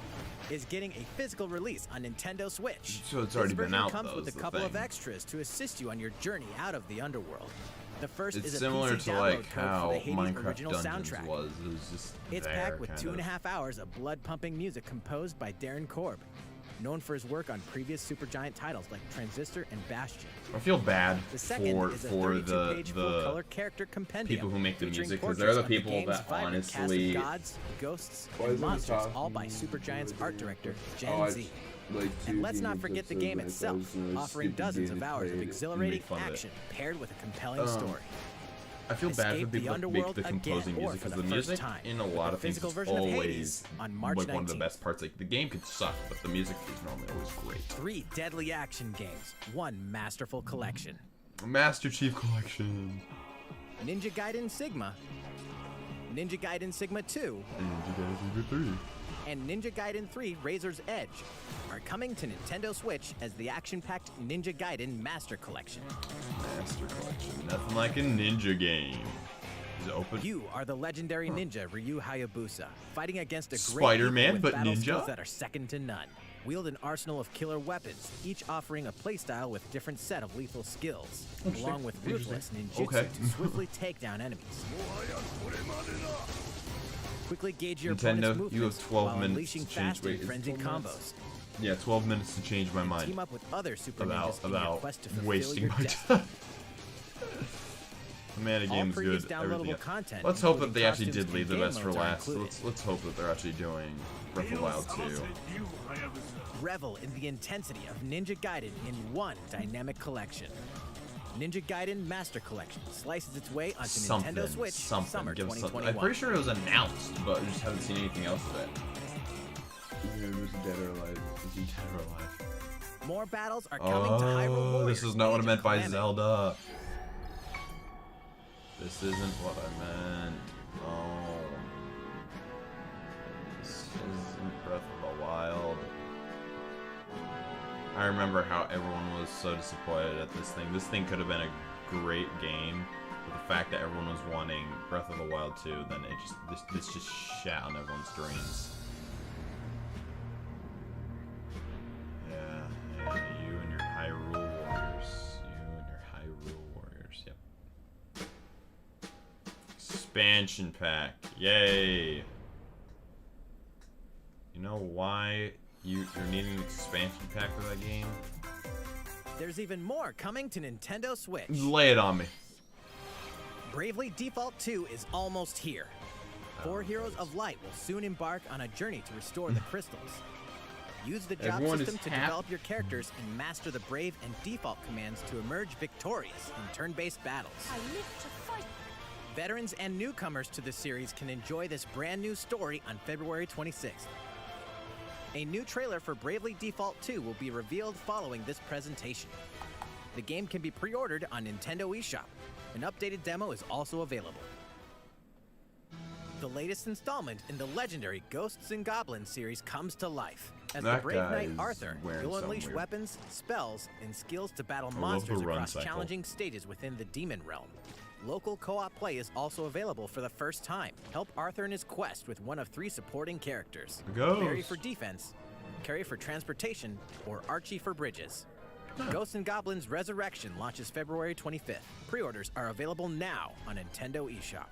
is getting a physical release on Nintendo Switch. So it's already This been version out, comes though, with is a the couple of thing. extras to assist you on your journey out of the underworld. The first It's is a similar PC to download like code for how the Hades Minecraft original Dungeons soundtrack. was. It was just It's there, packed with kind 2.5 hours of blood-pumping music composed by Darren Korb, known for his work on previous Supergiant titles like Transistor and Bastion. I feel bad The second for is a for 32-page full-color the character compendium people who make the featuring music, because portraits they're the of people game's that vibrant cast of honestly. gods, ghosts, Why and is it monsters, talking? all by Supergiant's art director, Gen Oh, Z. like And let's not forget the game itself, offering dozens of hours of exhilarating action paired with a compelling story. I feel bad for Escape the people that make underworld the composing again, or music, for because the the first music time, in a with lot the of things physical is version of always Hades on March like one of the 19th. best parts. Like the game could suck, but the music is normally always great. 3 deadly action games, 1 masterful collection. Master Chief Collection. Ninja Gaiden Sigma, Ninja Gaiden Sigma 2, And you guys are good 3. and Ninja Gaiden 3 Razor's Edge are coming to Nintendo Switch as the action-packed Ninja Gaiden Master Collection. Master Collection. Nothing like a ninja game. Is it open? You are the legendary ninja Ryu Hayabusa, fighting against a great Spider-Man, evil with but battle ninja? skills that are second to none. Wield an arsenal of killer weapons, each offering a playstyle with different set of lethal skills, Interesting. along with ruthless ninjutsu Okay. to swiftly take down enemies. Quickly gauge your Nintendo, opponent's you have movements 12 while minutes unleashing to change. fast Wait, and is it frenzied 12 minutes? combos. Yeah, 12 minutes to change my mind. Team up with other super about ninjas in your about quest to fulfill wasting your my destiny. time. Man, the All game's previous good. downloadable Everything else. content, Let's hope that including they actually costumes did leave the and game best for modes are last. included. Let's hope that they're actually doing Breath of the Wild 2. Revel in the intensity of Ninja Gaiden in one dynamic collection. Ninja Gaiden Master Collection slices its way onto Nintendo Switch summer Give us something. 2021. I'm pretty sure it was announced, but we just haven't seen anything else of it. Is he dead or alive? Is he dead or alive? More battles are coming to Hyrule Warriors. This is not what I Age meant of by Calamity. Zelda. This isn't what I meant. Oh. Breath of the Wild. I remember how everyone was so disappointed at this thing. This thing could have been a great game, but the fact that everyone was wanting Breath of the Wild 2, then it just this just shat on everyone's dreams. Yeah, you and your Hyrule Warriors. You and your Hyrule Warriors. Yep. Expansion pack. Yay. You know why you're needing an expansion pack for that game? There's even more coming to Nintendo Switch. Lay it on me. Bravely Default 2 is almost here. 4 Heroes of Light will soon embark on a journey to restore the crystals. Use the job system to develop your characters and master the Brave and Default commands to emerge victorious in turn-based battles. I live to fight. Veterans and newcomers to the series can enjoy this brand new story on February 26th. A new trailer for Bravely Default 2 will be revealed following this presentation. The game can be pre-ordered on Nintendo eShop. An updated demo is also available. The latest installment in the legendary Ghosts and Goblins series comes to life. As the brave knight Arthur, you'll unleash weapons, spells, and skills to battle monsters across challenging stages within the demon realm. Local co-op play is also available for the first time. Help Arthur in his quest with one of 3 supporting characters. Barry for defense, Carrie for transportation, or Archie for bridges. Ghosts and Goblins Resurrection launches February 25th. Pre-orders are available now on Nintendo eShop.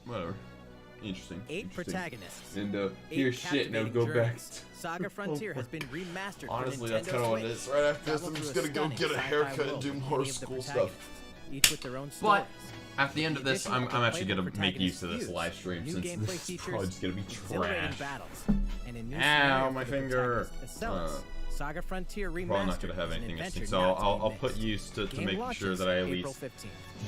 Whatever. Interesting. 8 protagonists. And here's shit, now go back. Saga Frontier has been remastered. Honestly, for that's kind of what it is. Right after this, I'm just gonna go get a haircut and do more school stuff. Each with their own but at the end of this, I'm actually gonna make use of this live stream since this is probably just gonna be trash. Ow, my finger. Saga Frontier Remastered. Probably not gonna have anything interesting, so I'll put use to make sure that I at least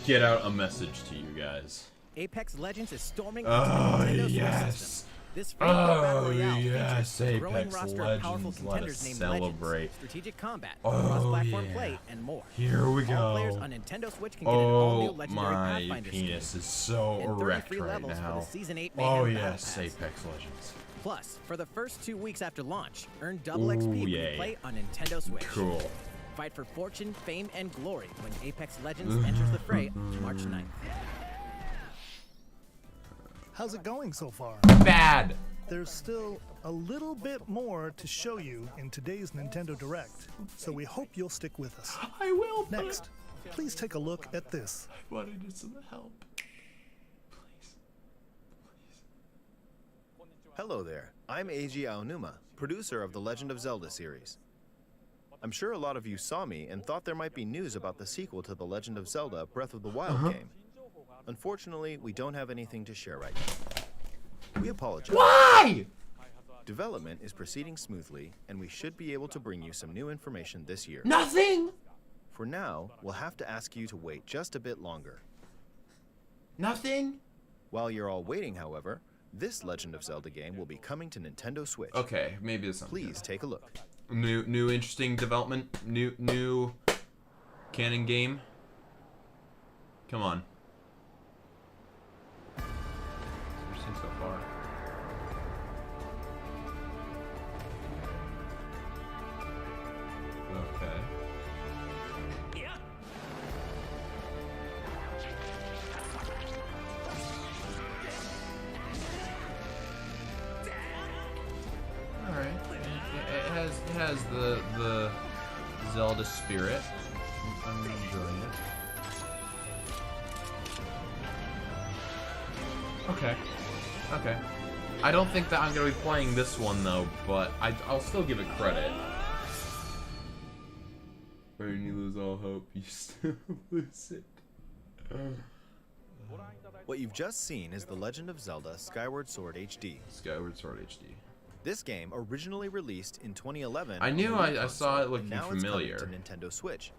get out a message to you guys. Apex Legends is storming oh yes! This battle royale yes! a growing Apex roster Legends, of powerful contenders named celebrate. Legends, strategic combat, cross-platform play, and more. Here we go. All players on Nintendo Switch can get an all-new Legendary my Pathfinder penis skin. is so and erect free right levels now. For the Season 8 oh Mayhem yes, Battle Pass. Apex Legends. Plus, for the first 2 weeks after launch, earn double XP when you play on Nintendo Switch. Cool. Fight for fortune, fame, and glory when Apex Legends enters the fray on March 9th. How's it going so far? Bad. There's still a little bit more to show you in today's Nintendo Direct, so we hope you'll stick with us. I will. Next, please take a look at this. I wanted some help. Hello there, I'm Eiji Aonuma, producer of the Legend of Zelda series. I'm sure a lot of you saw me and thought there might be news about the sequel to The Legend of Zelda Breath of the Wild game. Unfortunately, we don't have anything to share right now. We apologize. Why? Development is proceeding smoothly, and we should be able to bring you some new information this year. Nothing! For now, we'll have to ask you to wait just a bit longer. Nothing? While you're all waiting, however, this Legend of Zelda game will be coming to Nintendo Switch. Okay, maybe it's something. Please take a look. New interesting development. New canon game. Come on. We've seen so far. Okay. Alright. It has the Zelda spirit. I'm enjoying it. Okay. Okay. I don't think that I'm gonna be playing this one though, but I'll still give it credit. When you lose all hope, you still lose it. What you've just seen is The Legend of Zelda Skyward Sword HD. Skyward Sword HD. This game, originally released in 2011, I knew I saw it looking familiar. It's coming to Nintendo Switch.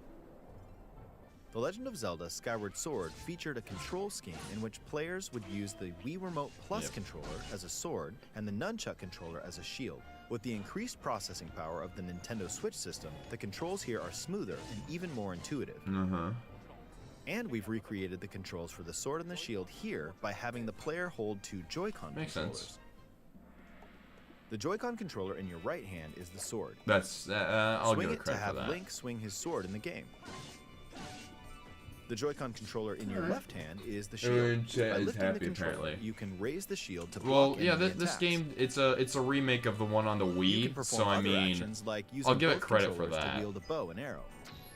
The Legend of Zelda Skyward Sword featured a control scheme in which players would use the Wii Remote Plus controller as a sword and the Nunchuck controller as a shield. With the increased processing power of the Nintendo Switch system, the controls here are smoother and even more intuitive. And we've recreated the controls for the sword and the shield here by having the player hold 2 Joy-Con controllers. The Joy-Con controller in your right hand is the sword. That's I'll Swing give it it to credit for have that. Link swing his sword in the game. The Joy-Con controller in your left hand is the shield. By lifting the controller, you can raise the shield to block yeah, enemy this attacks. game it's a remake of the one on the You can Wii, perform so I other mean, actions like using I'll give it both credit for controllers that. to wield a bow and arrow.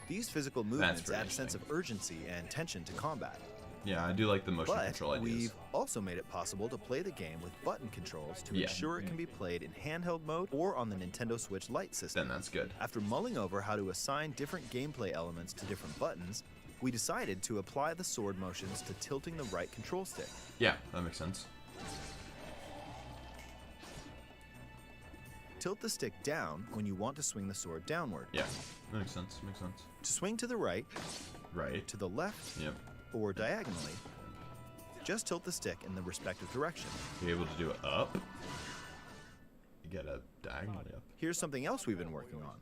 These physical movements pretty add a sense of urgency and tension to combat. Yeah, I do like the motion control ideas. We've also made it possible to play the game with button controls to Yeah. ensure it can be played in handheld mode or on the Nintendo Switch Lite system. Then that's good. After mulling over how to assign different gameplay elements to different buttons, we decided to apply the sword motions to tilting the right control stick. Yeah, that makes sense. Tilt the stick down when you want to swing the sword downward. Yeah, that makes sense. Makes sense. To swing to the right, to the left, yep, or diagonally, just tilt the stick in the respective direction. Be able to do it up. You gotta diagonally up. Here's something else we've been working on.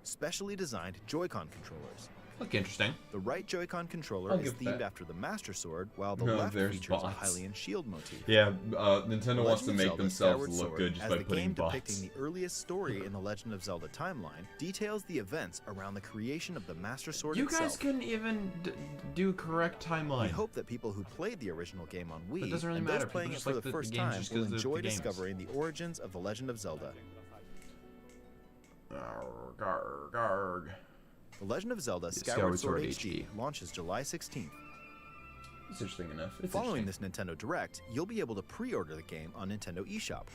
Specially designed Joy-Con controllers. Look interesting. The right Joy-Con controller I'll is give themed that. after the Master Sword, while the No, left there's features a bots. Hylian shield motif. Yeah, Nintendo The wants Legend to of make Zelda themselves Skyward look Sword, good just as by the putting game bots. depicting the earliest story in the Legend of Zelda timeline, details the events around the creation of the Master Sword You itself. guys couldn't even do correct timeline. We hope that people who played the original game on Wii It doesn't really and matter. those playing People it just for like the first games time just will 'cause of enjoy the games. discovering the origins of the Legend of Zelda. Garg, garg. The Legend of Zelda Skyward Sword HD launches July 16th. It's interesting enough. It's Following this Nintendo Direct, you'll be able to pre-order the game on Nintendo eShop.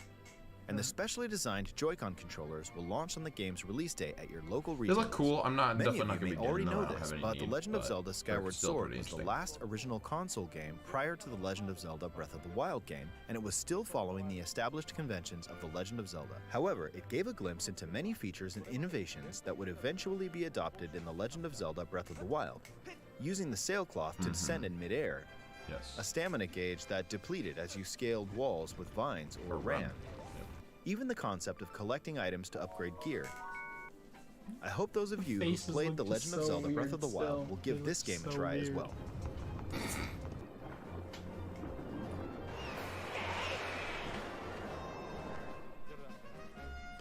And the specially designed Joy-Con controllers will launch on the game's release day at your local They retailer. look cool. I'm not Many definitely of not you gonna may be already getting them. know I don't this, have any but The need, Legend of but Zelda they're Skyward still Sword pretty was the interesting. last original console game prior to The Legend of Zelda Breath of the Wild game, and it was still following the established conventions of The Legend of Zelda. However, it gave a glimpse into many features and innovations that would eventually be adopted in The Legend of Zelda Breath of the Wild. Using the sailcloth to descend in midair, Yes. a stamina gauge that depleted as you scaled walls with vines or ran. Even the concept of collecting items to upgrade gear. I hope those of you who Faces played The look Legend of so Zelda Breath weird of the still. Wild will give They this look game a so try as weird. well.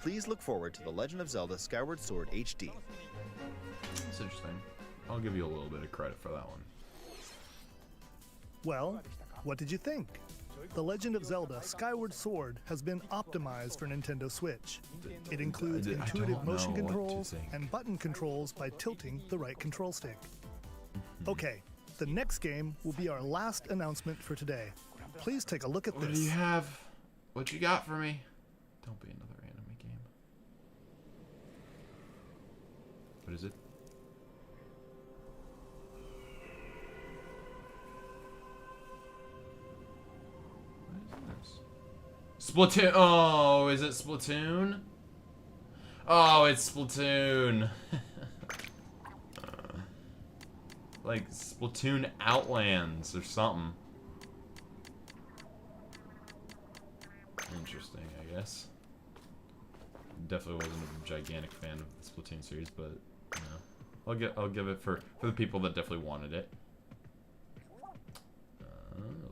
Please look forward to The Legend of Zelda Skyward Sword HD. It's interesting. I'll give you a little bit of credit for that one. Well, what did you think? The Legend of Zelda Skyward Sword has been optimized for Nintendo Switch. It includes I intuitive don't motion know what to controls think. and button controls by tilting the right control stick. Okay, the next game will be our last announcement for today. Please take a look at What this. do you have? What you got for me? Don't be another anime game. What is it? Splatoon. Oh, is it Splatoon? Oh, it's Splatoon. Like Splatoon Outlands or something. Interesting, I guess. Definitely wasn't a gigantic fan of the Splatoon series, but you know, I'll give it for the people that definitely wanted it.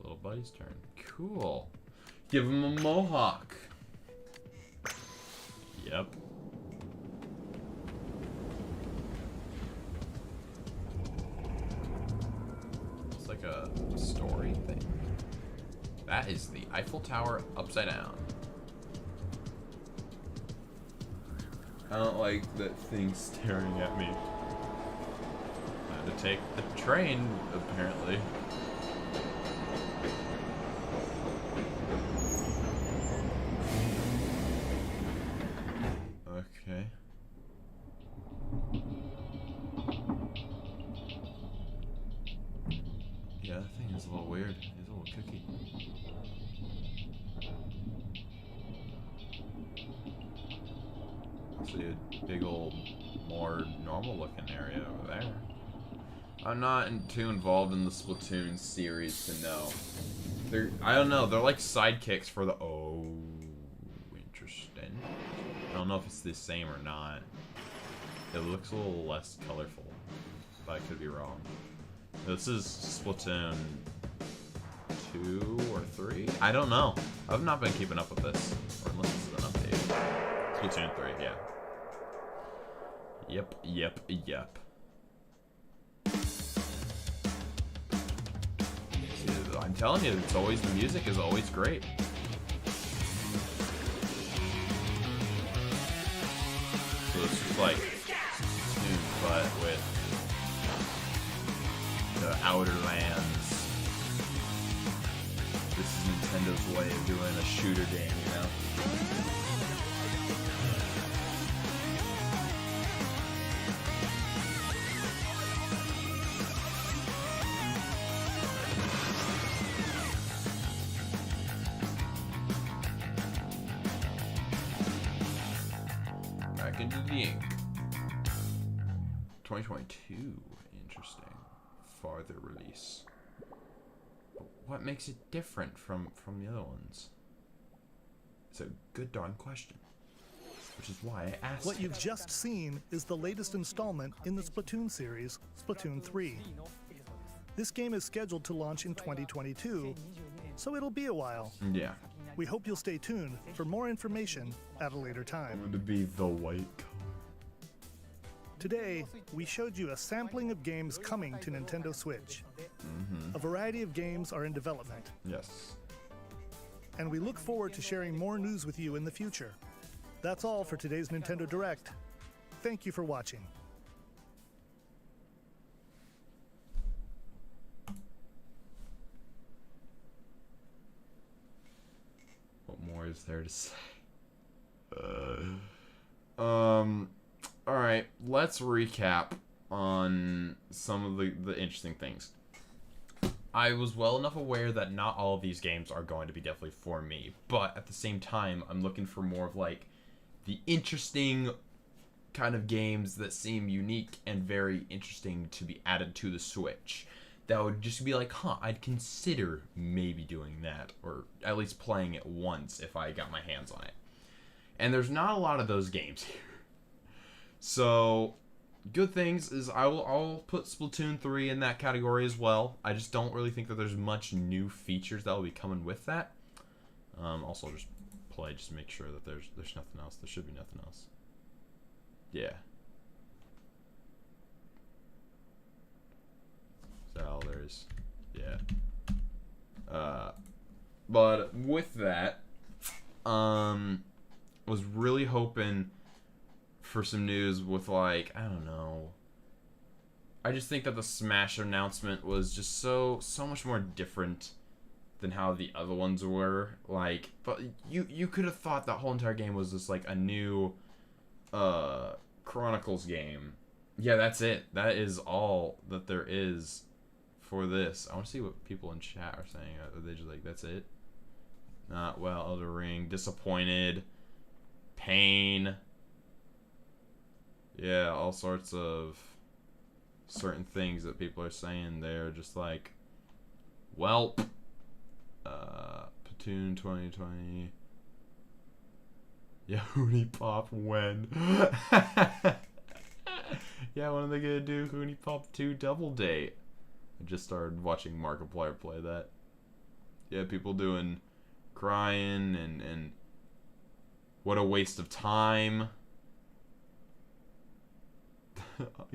Little buddy's turn. Cool. Give him a mohawk. Yep. It's like a story thing. That is the Eiffel Tower upside down. I don't like that thing staring at me. I had to take the train, apparently. Okay. Yeah, that thing is a little weird. It's a little kooky. See a big old, more normal looking area over there. I'm not too involved in the Splatoon series to know. I don't know, they're like sidekicks for the... Oh, interesting. I don't know if it's the same or not. It looks a little less colorful, but I could be wrong. This is Splatoon 2 or 3? I don't know. I've not been keeping up with this, or Splatoon 3, yeah. Yep, yep, yep. I'm telling you, it's always, the music is always great. So it's just like Splatoon, but with the Outer Lands. This is Nintendo's way of doing a shooter game, you know? Back into the ink. 2022. Interesting. Farther release. But what makes it different from the other ones? It's a good darn question. Which is why I asked. What you've just seen is the latest installment in the Splatoon series, Splatoon 3. This game is scheduled to launch in 2022, so it'll be a while. Yeah. We hope you'll stay tuned for more information at a later time. Going to be the white color. Today, we showed you a sampling of games coming to Nintendo Switch. A variety of games are in development. Yes. And we look forward to sharing more news with you in the future. That's all for today's Nintendo Direct. Thank you for watching. What more is there to say? Alright, let's recap on some of the interesting things. I was well enough aware that not all of these games are going to be definitely for me, but at the same time, I'm looking for more of like the interesting kind of games that seem unique and very interesting to be added to the Switch. That would just be like, huh, I'd consider maybe doing that, or at least playing it once if I got my hands on it. And there's not a lot of those games here. So, good things is I'll put Splatoon 3 in that category as well. I just don't really think that there's much new features that will be coming with that. Also, just play, just make sure that there's nothing else. There should be nothing else. Yeah. Is that all there is? Yeah. But with that, was really hoping for some news with, like, I don't know. I just think that the Smash announcement was just so much more different than how the other ones were. Like, but you could have thought that whole entire game was just like a new Chronicles game. Yeah, that's it. That is all that there is for this. I want to see what people in chat are saying. Are they just like, that's it? Not well, Elder Ring, disappointed, pain. Yeah, all sorts of certain things that people are saying. They're just like, welp. Platoon 2020. Yeah, Hoonie Pop when? Yeah, when are they gonna do Hoonie Pop 2 Double Date? I just started watching Markiplier play that. Yeah, people doing crying and what a waste of time.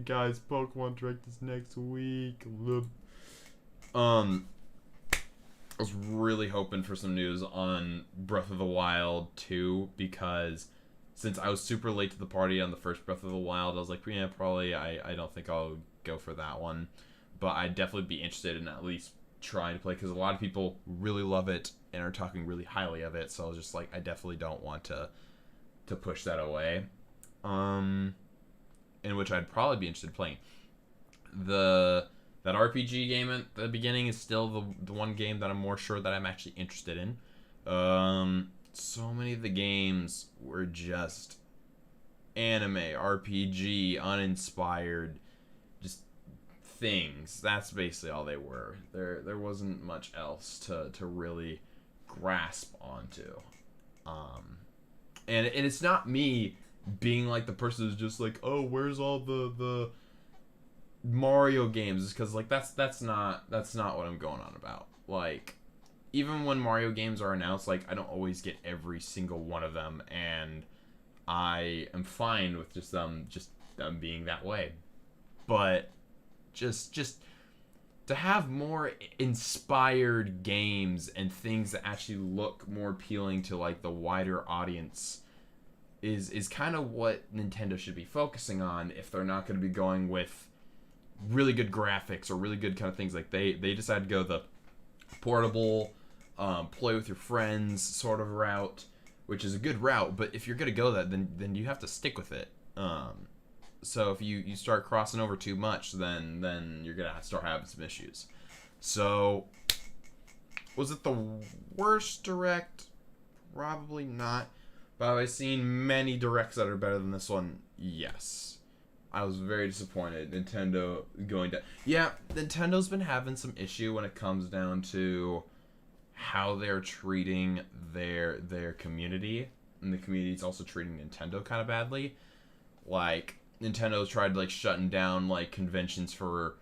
Guys, Pokemon Direct is next week. I was really hoping for some news on Breath of the Wild 2 because since I was super late to the party on the first Breath of the Wild, I was like, yeah, probably I don't think I'll go for that one. But I'd definitely be interested in at least trying to play because a lot of people really love it and are talking really highly of it. So I was just like, I definitely don't want to push that away. In which I'd probably be interested in playing. That RPG game at the beginning is still the one game that I'm more sure that I'm actually interested in. So many of the games were just anime, RPG, uninspired, just things. That's basically all they were. There wasn't much else to really grasp onto. And it's not me being like the person who's just like, oh, where's all the Mario games? Is because like that's not what I'm going on about. Like, even when Mario games are announced, like I don't always get every single one of them, and I am fine with just them being that way. But just to have more inspired games and things that actually look more appealing to like the wider audience is kind of what Nintendo should be focusing on if they're not going to be going with really good graphics or really good kind of things. Like they decided to go the portable, play with your friends sort of route, which is a good route, but if you're going to go that, then you have to stick with it. So if you start crossing over too much, then you're going to start having some issues. So, was it the worst direct? Probably not. But have I seen many directs that are better than this one? Yes. I was very disappointed. Nintendo going down. Yeah, Nintendo's been having some issue when it comes down to how they're treating their community. And the community's also treating Nintendo kind of badly. Like, Nintendo's tried like shutting down like conventions for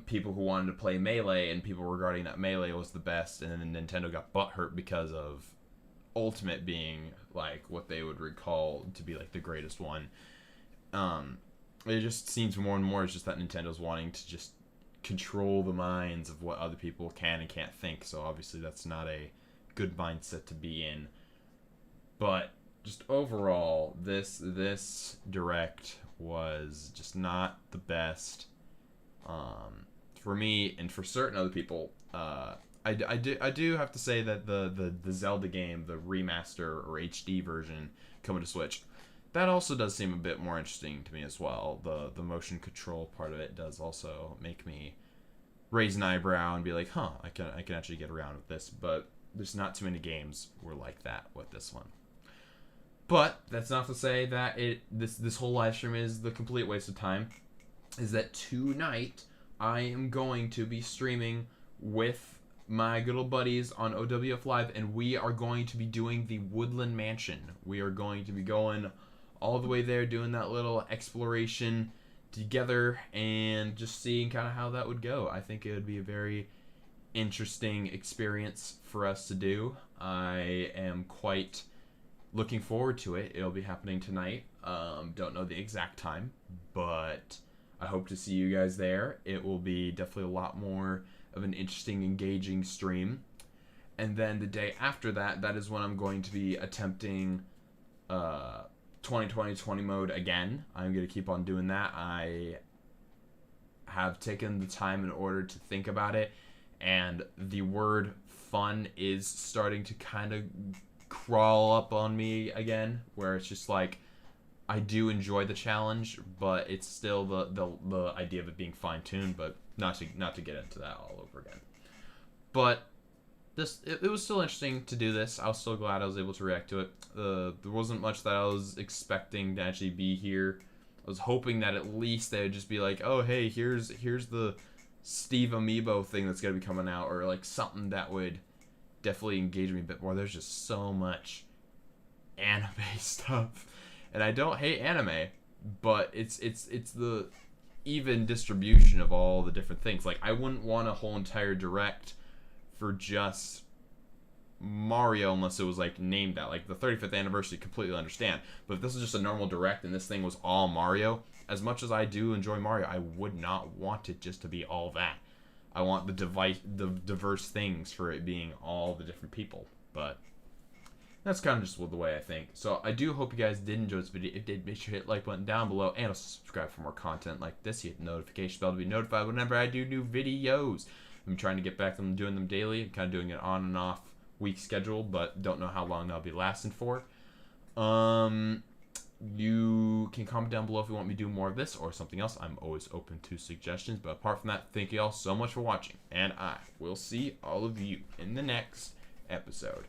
people who wanted to play Melee, and people regarding that Melee was the best, and then Nintendo got butthurt because of Ultimate being like what they would recall to be like the greatest one. It just seems more and more it's just that Nintendo's wanting to just control the minds of what other people can and can't think. So obviously that's not a good mindset to be in. But just overall, this direct was just not the best for me, and for certain other people. I do have to say that the Zelda game, the remaster or HD version coming to Switch, that also does seem a bit more interesting to me as well. The motion control part of it does also make me raise an eyebrow and be like, huh, I can actually get around with this. But there's not too many games were like that with this one. But that's not to say that this whole live stream is the complete waste of time. Is that tonight I am going to be streaming with my good old buddies on OWF Live, and we are going to be doing the Woodland Mansion. We are going to be going all the way there, doing that little exploration together, and just seeing kind of how that would go. I think it would be a very interesting experience for us to do. I am quite looking forward to it. It'll be happening tonight. Don't know the exact time, but I hope to see you guys there. It will be definitely a lot more of an interesting, engaging stream. And then the day after that, that is when I'm going to be attempting 2020 mode again. I'm going to keep on doing that. I have taken the time in order to think about it, and the word fun is starting to kind of crawl up on me again, where it's just like, I do enjoy the challenge, but it's still the idea of it being fine-tuned, but not to get into that all over again. But it was still interesting to do this. I was still glad I was able to react to it. There wasn't much that I was expecting to actually be here. I was hoping that at least they would just be like, oh, hey, here's the Steve Amiibo thing that's going to be coming out, or like something that would definitely engage me a bit more. There's just so much anime stuff. And I don't hate anime, but it's the even distribution of all the different things. Like, I wouldn't want a whole entire direct for just Mario unless it was like named that. Like the 35th anniversary, completely understand. But if this is just a normal direct and this thing was all Mario, as much as I do enjoy Mario, I would not want it just to be all that. I want the diverse things for it being all the different people. But that's kind of just the way I think. So I do hope you guys did enjoy this video. If you did, make sure to hit the like button down below and also subscribe for more content like this. Hit the notification bell to be notified whenever I do new videos. I'm trying to get back to doing them daily. I'm kind of doing an on and off week schedule, but don't know how long that'll be lasting for. You can comment down below if you want me to do more of this or something else. I'm always open to suggestions. But apart from that, thank you all so much for watching, and I will see all of you in the next episode.